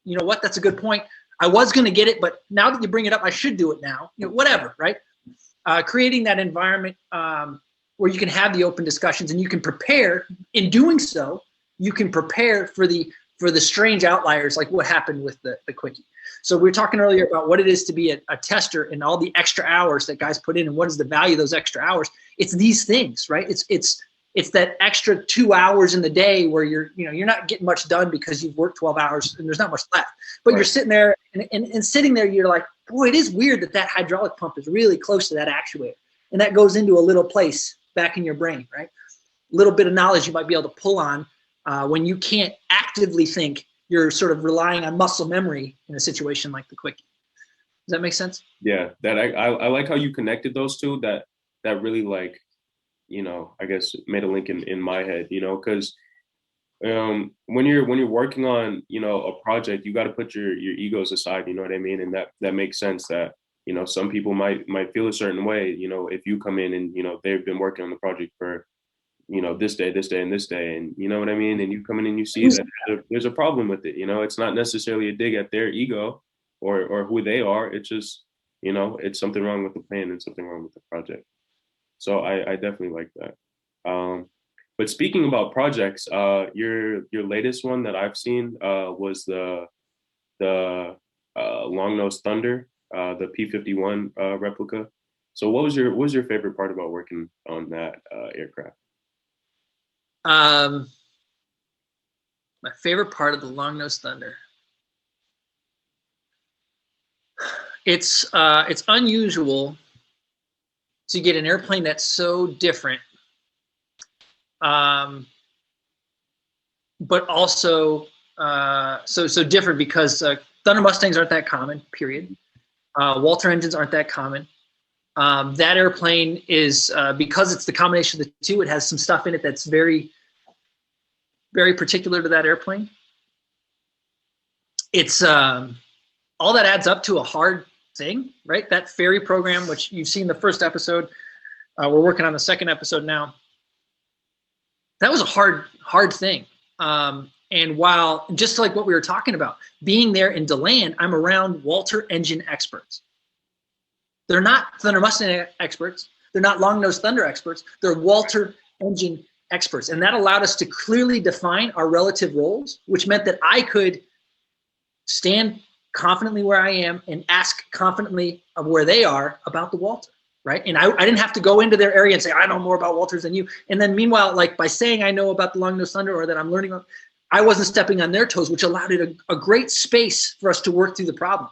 you know what, that's a good point. I was going to get it, but now that you bring it up, I should do it now. Whatever, right? Creating that environment where you can have the open discussions and you can prepare. In doing so, you can prepare for the strange outliers like what happened with the quickie. So we were talking earlier about what it is to be a tester and all the extra hours that guys put in and what is the value of those extra hours. It's these things, right? It's that extra 2 hours in the day where you're not getting much done because you've worked 12 hours and there's not much left. But You're sitting there and sitting there, you're like, boy, it is weird that hydraulic pump is really close to that actuator. And that goes into a little place back in your brain, right? A little bit of knowledge you might be able to pull on when you can't actively think. You're sort of relying on muscle memory in a situation like the quickie. Does that make sense? Yeah,
that I like how you connected those two. That really, like, I guess made a link in my head. Because when you're working on a project, you got to put your egos aside. You know what I mean? And that makes sense. That some people might feel a certain way. If you come in and they've been working on the project for this day, and this day, and you know what I mean? And you come in and you see that there's a problem with it. It's not necessarily a dig at their ego or who they are. It's just, it's something wrong with the plan and something wrong with the project. So I definitely like that. But speaking about projects, your latest one that I've seen was the Long-Nose Thunder, the P-51 replica. So what was your favorite part about working on that aircraft?
My favorite part of the Long-Nose Thunder. It's unusual to get an airplane that's so different but also so different because Thunder Mustangs aren't that common, period. Walter engines aren't that common. That airplane is, because it's the combination of the two, it has some stuff in it that's very, very particular to that airplane. It's all that adds up to a hard thing, right? That ferry program, which you've seen the first episode, we're working on the second episode now. That was a hard thing. And while, just like what we were talking about, being there in DeLand, I'm around Walter engine experts. They're not Thunder Mustang experts. They're not Long-Nosed Thunder experts. They're Walter engine experts. And that allowed us to clearly define our relative roles, which meant that I could stand confidently where I am and ask confidently of where they are about the Walter, right? And I didn't have to go into their area and say, I know more about Walters than you. And then meanwhile, like by saying I know about the Long-Nosed Thunder or that I'm learning, I wasn't stepping on their toes, which allowed it a great space for us to work through the problem.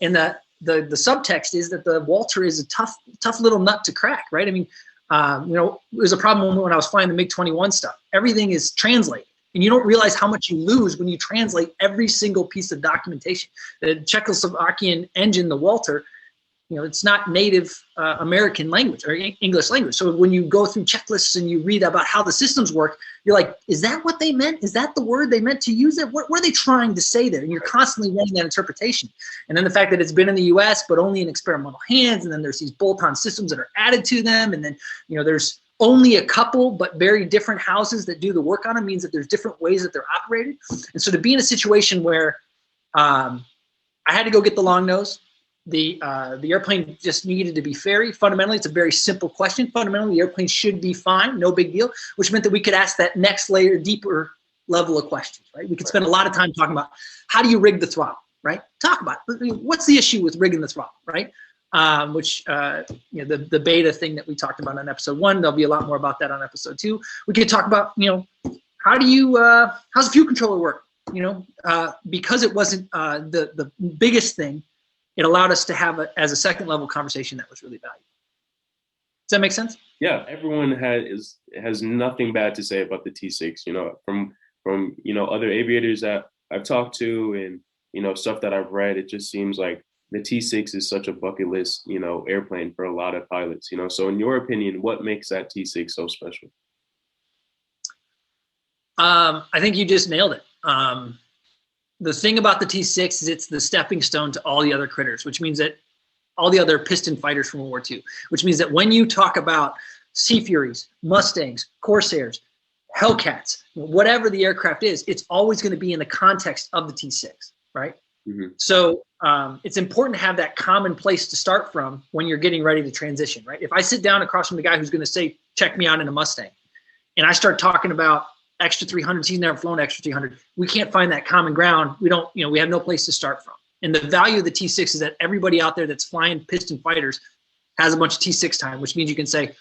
And the subtext is that the Walter is a tough little nut to crack, right? I mean, it was a problem when I was flying the MiG-21 stuff. Everything is translated, and you don't realize how much you lose when you translate every single piece of documentation. The Czechoslovakian engine, the Walter, it's not native American language or English language. So when you go through checklists and you read about how the systems work, you're like, is that what they meant? Is that the word they meant to use it? What are they trying to say there? And you're constantly running that interpretation. And then the fact that it's been in the US, but only in experimental hands. And then there's these bolt-on systems that are added to them. And then, there's only a couple, but very different houses that do the work on them means that there's different ways that they're operated. And so to be in a situation where I had to go get the long nose, the airplane just needed to be ferry. Fundamentally, it's a very simple question. Fundamentally, the airplane should be fine, no big deal, which meant that we could ask that next layer, deeper level of questions, right? We could spend a lot of time talking about how do you rig the throttle, right? Talk about what's the issue with rigging the throttle, right? The beta thing that we talked about on episode 1, there'll be a lot more about that on episode 2. We could talk about, how's the fuel controller work? Because it wasn't the biggest thing, it allowed us to have as a second level conversation that was really valuable. Does that make sense?
Yeah, everyone has nothing bad to say about the T6. From other aviators that I've talked to and stuff that I've read, it just seems like the T6 is such a bucket list airplane for a lot of pilots. So in your opinion, what makes that T6 so special?
I think you just nailed it. The thing about the T6 is it's the stepping stone to all the other critters, which means that all the other piston fighters from World War II, which means that when you talk about Sea Furies, Mustangs, Corsairs, Hellcats, whatever the aircraft is, it's always going to be in the context of the T6, right? Mm-hmm. So it's important to have that common place to start from when you're getting ready to transition, right? If I sit down across from the guy who's going to say, check me out in a Mustang, and I start talking about extra 300s, he's never flown extra 300. We can't find that common ground. We don't, we have no place to start from. And the value of the T6 is that everybody out there that's flying piston fighters has a bunch of T6 time, which means you can say,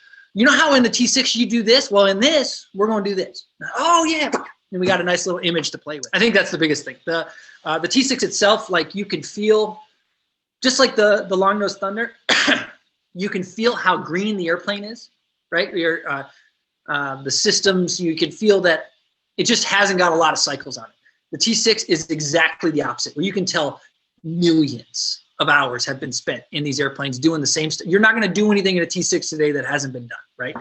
how in the T6 you do this? Well, in this, we're going to do this. Oh yeah. And we got a nice little image to play with. I think that's the biggest thing. The T6 itself, like you can feel, just like the Long-Nosed Thunder, you can feel how green the airplane is, right? The systems, you can feel that it just hasn't got a lot of cycles on it. The T6 is exactly the opposite, where you can tell millions of hours have been spent in these airplanes doing the same stuff. You're not going to do anything in a T6 today that hasn't been done, right?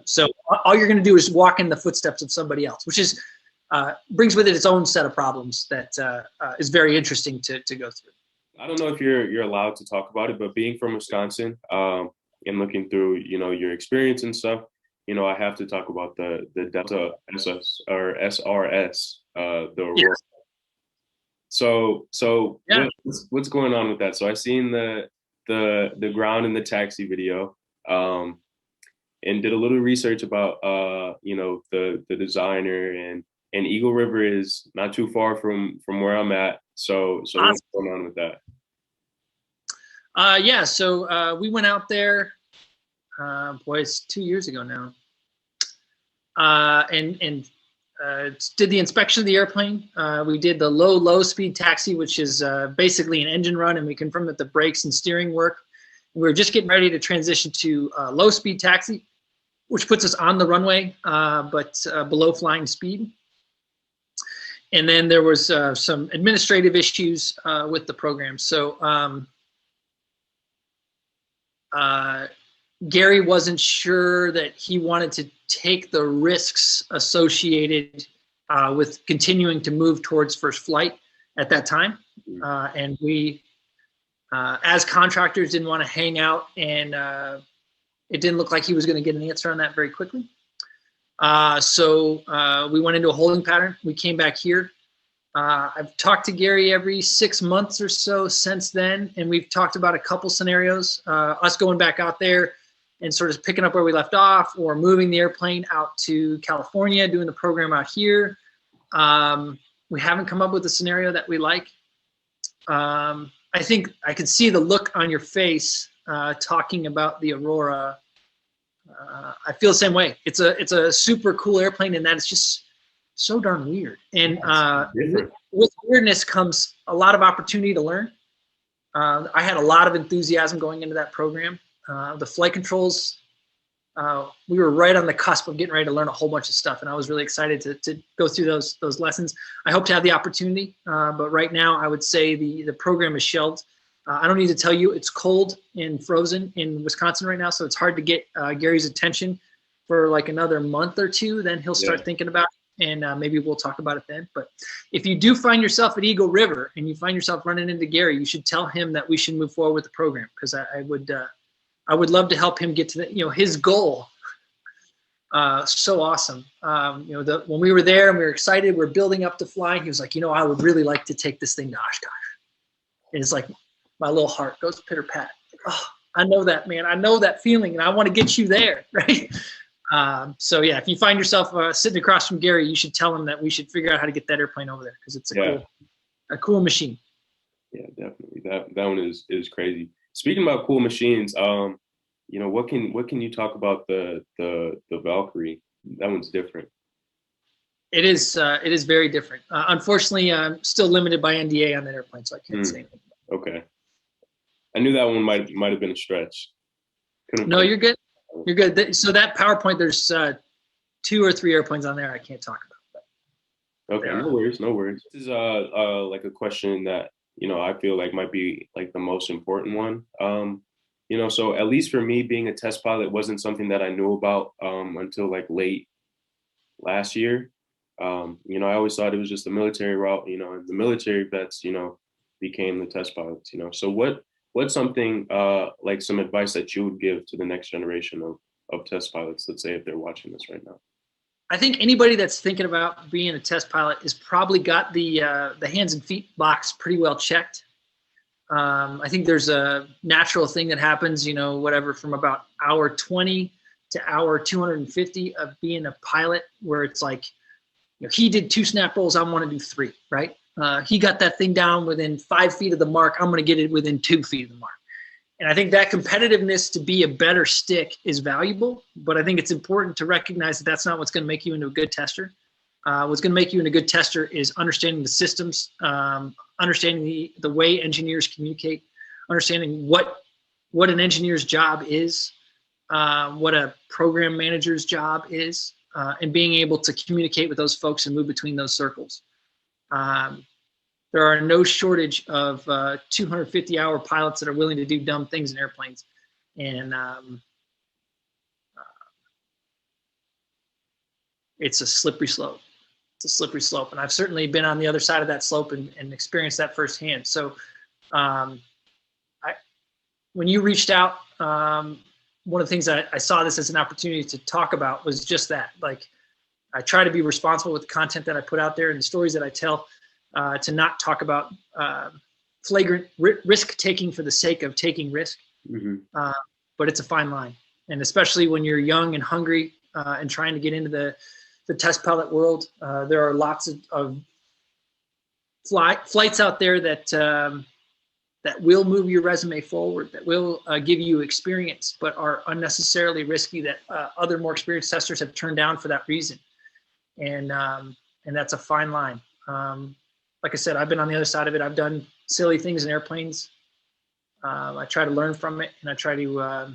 So all you're going to do is walk in the footsteps of somebody else, which is brings with it its own set of problems that is very interesting to go through.
I don't know if you're allowed to talk about it, but being from Wisconsin and looking through your experience and stuff, I have to talk about the Delta SS or SRS,
Yes.
So
yeah.
what's going on with that? So I seen the ground and the taxi video, and did a little research about the designer and Eagle River is not too far from where I'm at. So awesome. What's going on with that?
So we went out there. It's 2 years ago now. And did the inspection of the airplane. We did the low speed taxi, which is basically an engine run, and we confirmed that the brakes and steering work. We were just getting ready to transition to low speed taxi. which puts us on the runway, but below flying speed. And then there was some administrative issues with the program. So Gary wasn't sure that he wanted to take the risks associated with continuing to move towards first flight at that time. And we, as contractors, didn't want to hang out, and it didn't look like he was going to get an answer on that very quickly. So we went into a holding pattern. We came back here. I've talked to Gary every 6 months or so since then, and we've talked about a couple scenarios, us going back out there and sort of picking up where we left off, or moving the airplane out to California, doing the program out here. We haven't come up with a scenario that we like. I think I can see the look on your face talking about the Aurora. I feel the same way. It's a super cool airplane, and that it's just so darn weird. And with weirdness comes a lot of opportunity to learn. I had a lot of enthusiasm going into that program. The flight controls, we were right on the cusp of getting ready to learn a whole bunch of stuff, and I was really excited to go through those lessons. I hope to have the opportunity, but right now I would say the program is shelved. I don't need to tell you it's cold and frozen in Wisconsin right now, so it's hard to get Gary's attention for like another month or two. Then he'll start thinking about it, and maybe we'll talk about it then. But if you do find yourself at Eagle River and you find yourself running into Gary, you should tell him that we should move forward with the program, because I would love to help him get to his goal. So awesome. When we were there and we were excited, we are building up to flying, he was like, I would really like to take this thing to Oshkosh. And it's like, my little heart goes pitter pat. Oh, I know that, man. I know that feeling, and I want to get you there, right? So yeah, if you find yourself sitting across from Gary, you should tell him that we should figure out how to get that airplane over there, because it's a cool machine.
Yeah, definitely. That one is crazy. Speaking about cool machines, what can you talk about the Valkyrie? That one's different.
It is very different. Unfortunately, I'm still limited by NDA on that airplane, so I can't say anything.
Okay. I knew that one might have been a stretch.
No, you're good. You're good. So that PowerPoint, there's 2 or 3 airplanes on there I can't talk about. But
okay, no worries. This is like a question that I feel like might be like the most important one. So at least for me, being a test pilot wasn't something that I knew about until like late last year. I always thought it was just the military route, and the military vets, became the test pilots, So what's something like some advice that you would give to the next generation of test pilots, let's say, if they're watching this right now?
I think anybody that's thinking about being a test pilot has probably got the hands and feet box pretty well checked. I think there's a natural thing that happens, from about hour 20 to hour 250 of being a pilot, where it's like, he did 2 snap rolls, I want to do 3, right? He got that thing down within 5 feet of the mark, I'm going to get it within 2 feet of the mark. And I think that competitiveness to be a better stick is valuable, but I think it's important to recognize that that's not what's going to make you into a good tester. What's going to make you into a good tester is understanding the systems, understanding the way engineers communicate, understanding what an engineer's job is, what a program manager's job is, and being able to communicate with those folks and move between those circles. There are no shortage of 250-hour pilots that are willing to do dumb things in airplanes. And it's a slippery slope. It's a slippery slope. And I've certainly been on the other side of that slope and experienced that firsthand. So when you reached out, one of the things I saw this as an opportunity to talk about was just that. Like, I try to be responsible with the content that I put out there and the stories that I tell, to not talk about flagrant risk taking for the sake of taking risk. Mm-hmm. But it's a fine line. And especially when you're young and hungry and trying to get into the test pilot world, there are lots of flights out there that will move your resume forward, that will give you experience, but are unnecessarily risky, that other more experienced testers have turned down for that reason. And that's a fine line. Like I said, I've been on the other side of it. I've done silly things in airplanes. I try to learn from it, and I try to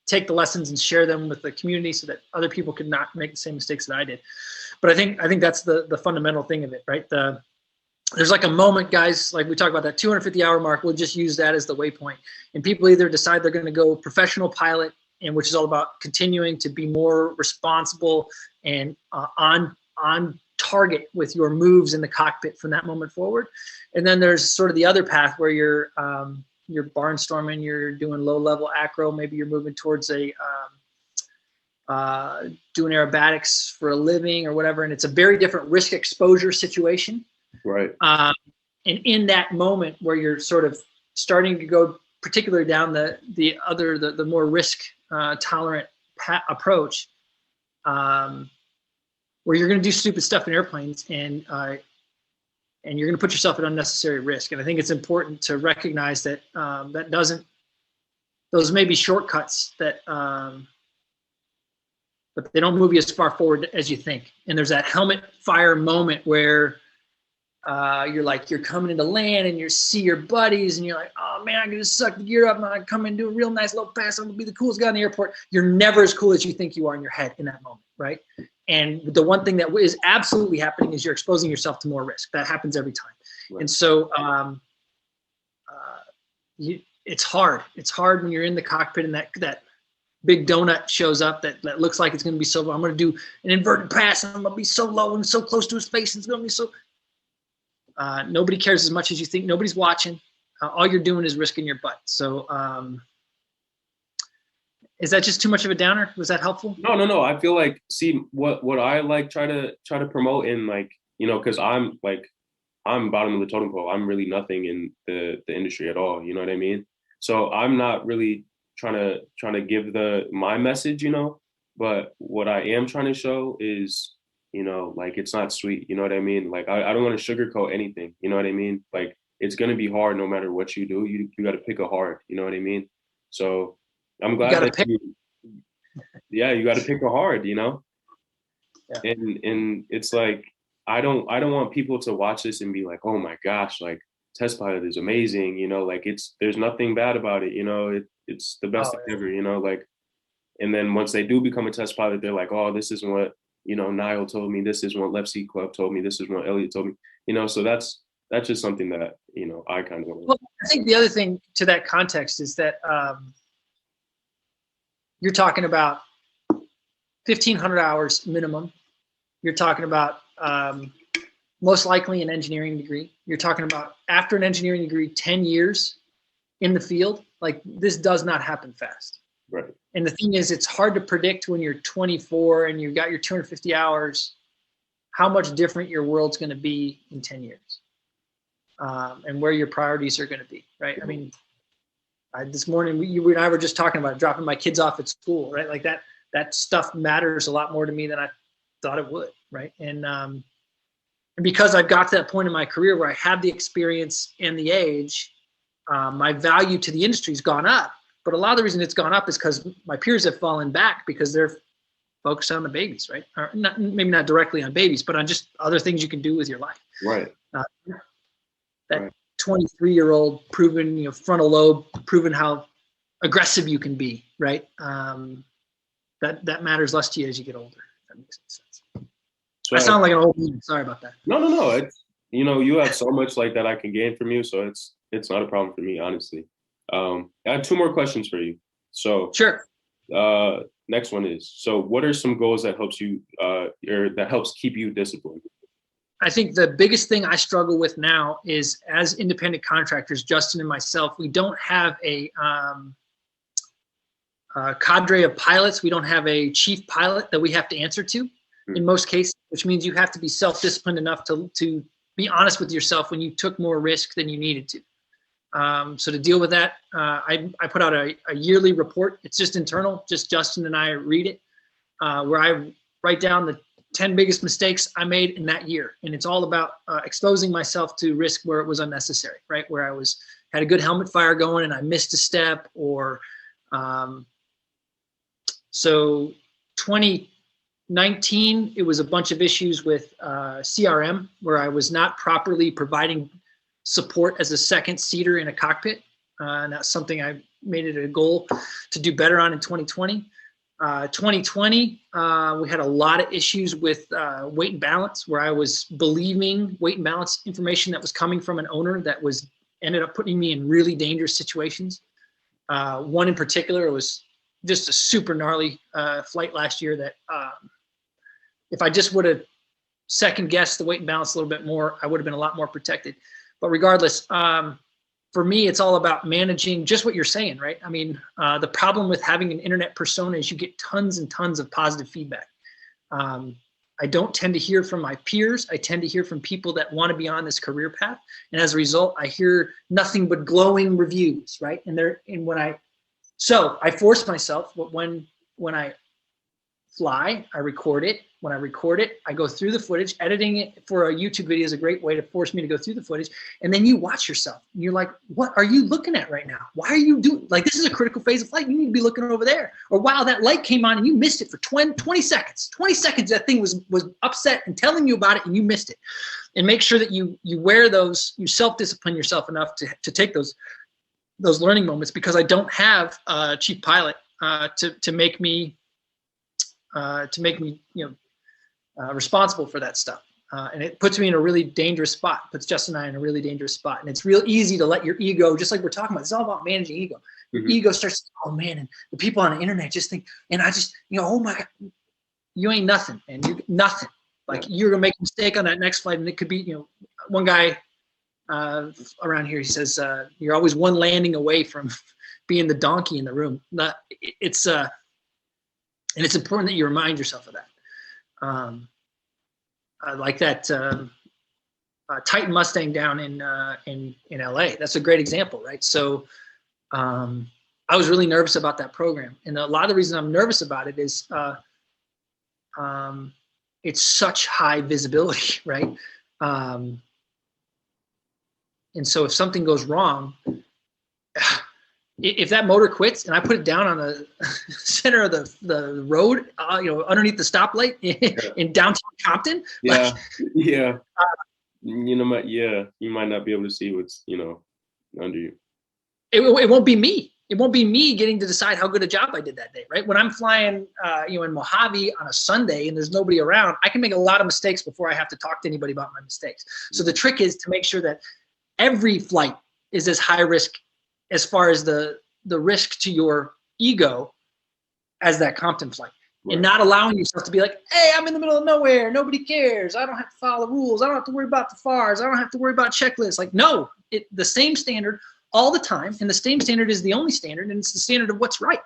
take the lessons and share them with the community so that other people could not make the same mistakes that I did. But I think that's the fundamental thing of it, right? There's like a moment, guys, like we talk about that 250-hour mark. We'll just use that as the waypoint. And people either decide they're going to go professional pilot, and which is all about continuing to be more responsible and on target with your moves in the cockpit from that moment forward. And then there's sort of the other path where you're barnstorming, you're doing low-level acro, maybe you're moving towards doing aerobatics for a living or whatever, and it's a very different risk exposure situation.
Right.
And in that moment where you're sort of starting to go particularly down the more risk tolerant approach, where you're going to do stupid stuff in airplanes and you're going to put yourself at unnecessary risk. And I think it's important to recognize that those may be shortcuts that, but they don't move you as far forward as you think. And there's that helmet fire moment where you're coming into land and you see your buddies and you're like, oh man, I'm gonna suck the gear up and I come and do a real nice low pass. I'm gonna be the coolest guy in the airport. You're never as cool as you think you are in your head in that moment, right? And the one thing that is absolutely happening is you're exposing yourself to more risk. That happens every time. Right. And so it's hard. It's hard when you're in the cockpit and that big donut shows up that looks like it's going to be so low. I'm going to do an inverted pass and I'm going to be so low and so close to his face. And it's going to be so. Nobody cares as much as you think. Nobody's watching. All you're doing is risking your butt. So is that just too much of a downer? Was that helpful?
No. I feel like, see, what I like try to promote in, like, you know, because I'm bottom of the totem pole. I'm really nothing in the industry at all. You know what I mean? So I'm not really trying to give my message, you know, but what I am trying to show is, you know, like, it's not sweet. You know what I mean? Like, I don't want to sugarcoat anything. You know what I mean? Like, it's going to be hard no matter what you do. You got to pick a hard. You know what I mean? So I'm glad that you got to pick a hard, you know? Yeah. And it's like, I don't want people to watch this and be like, oh my gosh, like, test pilot is amazing. You know, like, there's nothing bad about it. You know, it's the best thing ever, you know, like, and then once they do become a test pilot, they're like, oh, this isn't what, you know, Niall told me, this is what L.S.C Club told me, this is what Elliot told me, you know, so that's just something that, you know, I kind of want to.
Well, I think the other thing to that context is that you're talking about 1,500 hours minimum. You're talking about most likely an engineering degree. You're talking about, after an engineering degree, 10 years in the field. Like, this does not happen fast.
Right.
And the thing is, it's hard to predict when you're 24 and you've got your 250 hours, how much different your world's going to be in 10 years, and where your priorities are going to be, right? I mean, this morning, you and I were just talking about dropping my kids off at school, right? Like, that stuff matters a lot more to me than I thought it would, right? And because I've got to that point in my career where I have the experience and the age, my value to the industry has gone up. But a lot of the reason it's gone up is because my peers have fallen back because they're focused on the babies, right? Or maybe not directly on babies, but on just other things you can do with your life.
Right.
That 23-year-old proven, you know, frontal lobe, proven how aggressive you can be, right? That matters less to you as you get older. If that makes sense. So I sound like an old man. Sorry about that.
No. It's, you know, you have so much like that I can gain from you, so it's not a problem for me, honestly. I have two more questions for you. So
sure.
Next one is, so what are some goals that helps you or that helps keep you disciplined?
I think the biggest thing I struggle with now is, as independent contractors, Justin and myself, we don't have a cadre of pilots. We don't have a chief pilot that we have to answer to in most cases, which means you have to be self-disciplined enough to be honest with yourself when you took more risk than you needed to. So to deal with that, I put out a yearly report. It's just internal, just Justin and I read it, where I write down the 10 biggest mistakes I made in that year. And it's all about exposing myself to risk where it was unnecessary, right? Where I had a good helmet fire going and I missed a step, or so 2019, it was a bunch of issues with CRM, where I was not properly providing support as a second seater in a cockpit. And that's something I made it a goal to do better on in 2020. 2020, we had a lot of issues with weight and balance, where I was believing weight and balance information that was coming from an owner that ended up putting me in really dangerous situations. One in particular was just a super gnarly flight last year that if I just would have second guessed the weight and balance a little bit more, I would have been a lot more protected. But regardless, for me, it's all about managing just what you're saying, right? I mean, the problem with having an internet persona is you get tons and tons of positive feedback. I don't tend to hear from my peers. I tend to hear from people that want to be on this career path. And as a result, I hear nothing but glowing reviews, right? So I force myself, when I fly, I record it. When I record it, I go through the footage. Editing it for a YouTube video is a great way to force me to go through the footage. And then you watch yourself. And you're like, what are you looking at right now? Why are you doing, like, this is a critical phase of flight. You need to be looking over there. Or wow, that light came on and you missed it for 20 seconds. 20 seconds, that thing was upset and telling you about it and you missed it. And make sure that you wear those, you self-discipline yourself enough to take those learning moments, because I don't have a chief pilot to make me responsible for that stuff. And it puts me in a really dangerous spot, puts Justin and I in a really dangerous spot. And it's real easy to let your ego, just like we're talking about, it's all about managing ego. Your ego starts, oh man, and the people on the internet just think, and I just, oh my God, you ain't nothing, and you're nothing. Like you're gonna make a mistake on that next flight, and it could be, one guy around here, he says, you're always one landing away from being the donkey in the room. And it's important that you remind yourself of that. I like that Titan Mustang down in LA. That's a great example, right? So I was really nervous about that program, and a lot of the reason I'm nervous about it is it's such high visibility, right? And so if something goes wrong, if that motor quits and I put it down on the center of the road, underneath the stoplight in downtown Compton,
you might not be able to see what's under you.
It won't be me. It won't be me getting to decide how good a job I did that day, right? When I'm flying, in Mojave on a Sunday and there's nobody around, I can make a lot of mistakes before I have to talk to anybody about my mistakes. So the trick is to make sure that every flight is as high risk as far as the risk to your ego as that Compton flight. Right. And not allowing yourself to be like, hey, I'm in the middle of nowhere. Nobody cares. I don't have to follow the rules. I don't have to worry about the FARs. I don't have to worry about checklists. Like, no, the same standard all the time. And the same standard is the only standard. And it's the standard of what's right.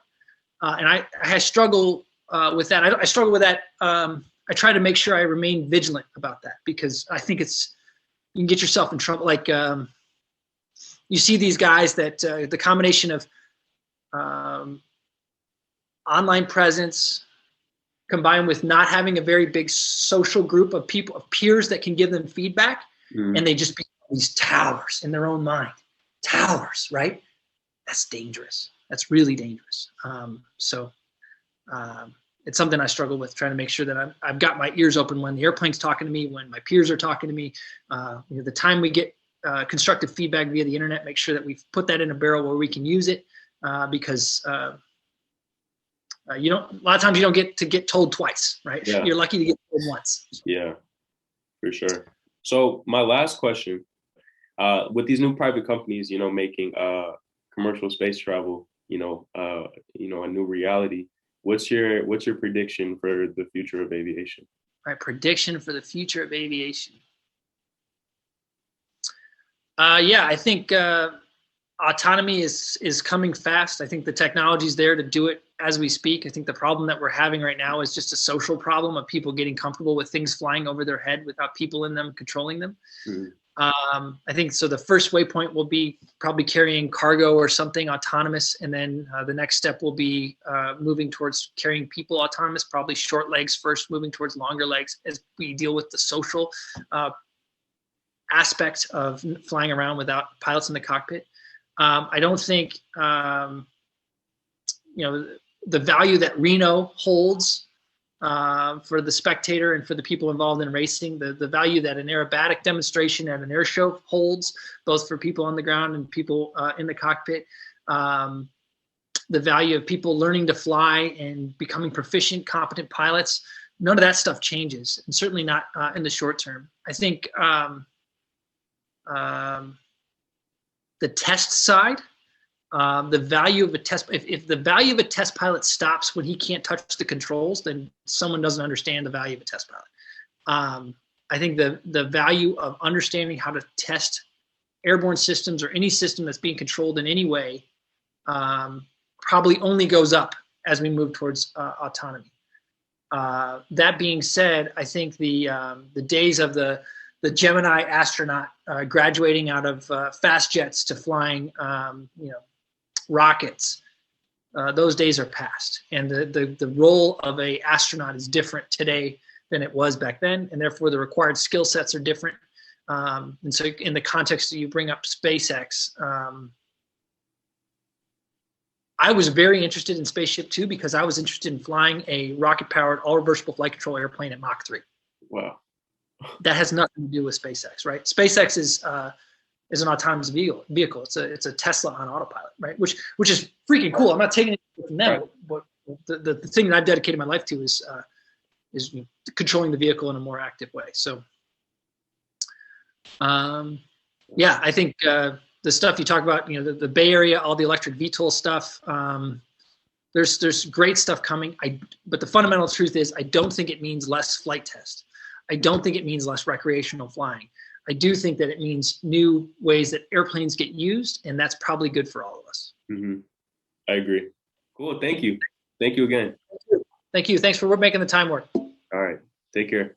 And I struggle with that. I struggle with that. I try to make sure I remain vigilant about that, because I think you can get yourself in trouble. Like, you see these guys that the combination of online presence combined with not having a very big social group of people, of peers that can give them feedback, and they just become these towers in their own mind. Towers, right? That's dangerous. That's really dangerous. It's something I struggle with, trying to make sure that I've got my ears open when the airplane's talking to me, when my peers are talking to me. The time we get constructive feedback via the internet, make sure that we've put that in a barrel where we can use it, because a lot of times you don't get to get told twice, right? Yeah. You're lucky to get told once.
Yeah, for sure. So my last question, with these new private companies, making commercial space travel, a new reality, what's your prediction for the future of aviation?
My prediction for the future of aviation. I think autonomy is coming fast. I think the technology is there to do it as we speak. I think the problem that we're having right now is just a social problem of people getting comfortable with things flying over their head without people in them controlling them. I think so. The first waypoint will be probably carrying cargo or something autonomous, and then the next step will be moving towards carrying people autonomous, probably short legs first, moving towards longer legs as we deal with the social aspect of flying around without pilots in the cockpit. I don't think the value that Reno holds for the spectator and for the people involved in racing, the value that an aerobatic demonstration at an air show holds, both for people on the ground and people in the cockpit. the value of people learning to fly and becoming proficient, competent pilots, none of that stuff changes, and certainly not in the short term. I think the test side, the value of a test, if the value of a test pilot stops when he can't touch the controls, then someone doesn't understand the value of a test pilot. I think the value of understanding how to test airborne systems or any system that's being controlled in any way probably only goes up as we move towards autonomy. That being said, I think the days of the Gemini astronaut graduating out of fast jets to flying, rockets, those days are past. And the role of a astronaut is different today than it was back then, and therefore the required skill sets are different. And so, in the context that you bring up SpaceX, I was very interested in Spaceship Two because I was interested in flying a rocket-powered, all-reversible flight control airplane at Mach 3.
Wow.
That has nothing to do with SpaceX, right? SpaceX is an autonomous vehicle. It's a Tesla on autopilot, right? Which is freaking cool. I'm not taking it from them, but the thing that I've dedicated my life to is controlling the vehicle in a more active way. So, yeah, I think the stuff you talk about, the Bay Area, all the electric VTOL stuff. There's great stuff coming. But the fundamental truth is, I don't think it means less flight test. I don't think it means less recreational flying. I do think that it means new ways that airplanes get used, and that's probably good for all of us.
Mm-hmm. I agree. Cool. Thank you. Thank you again.
Thank you. Thanks for making the time work.
All right. Take care.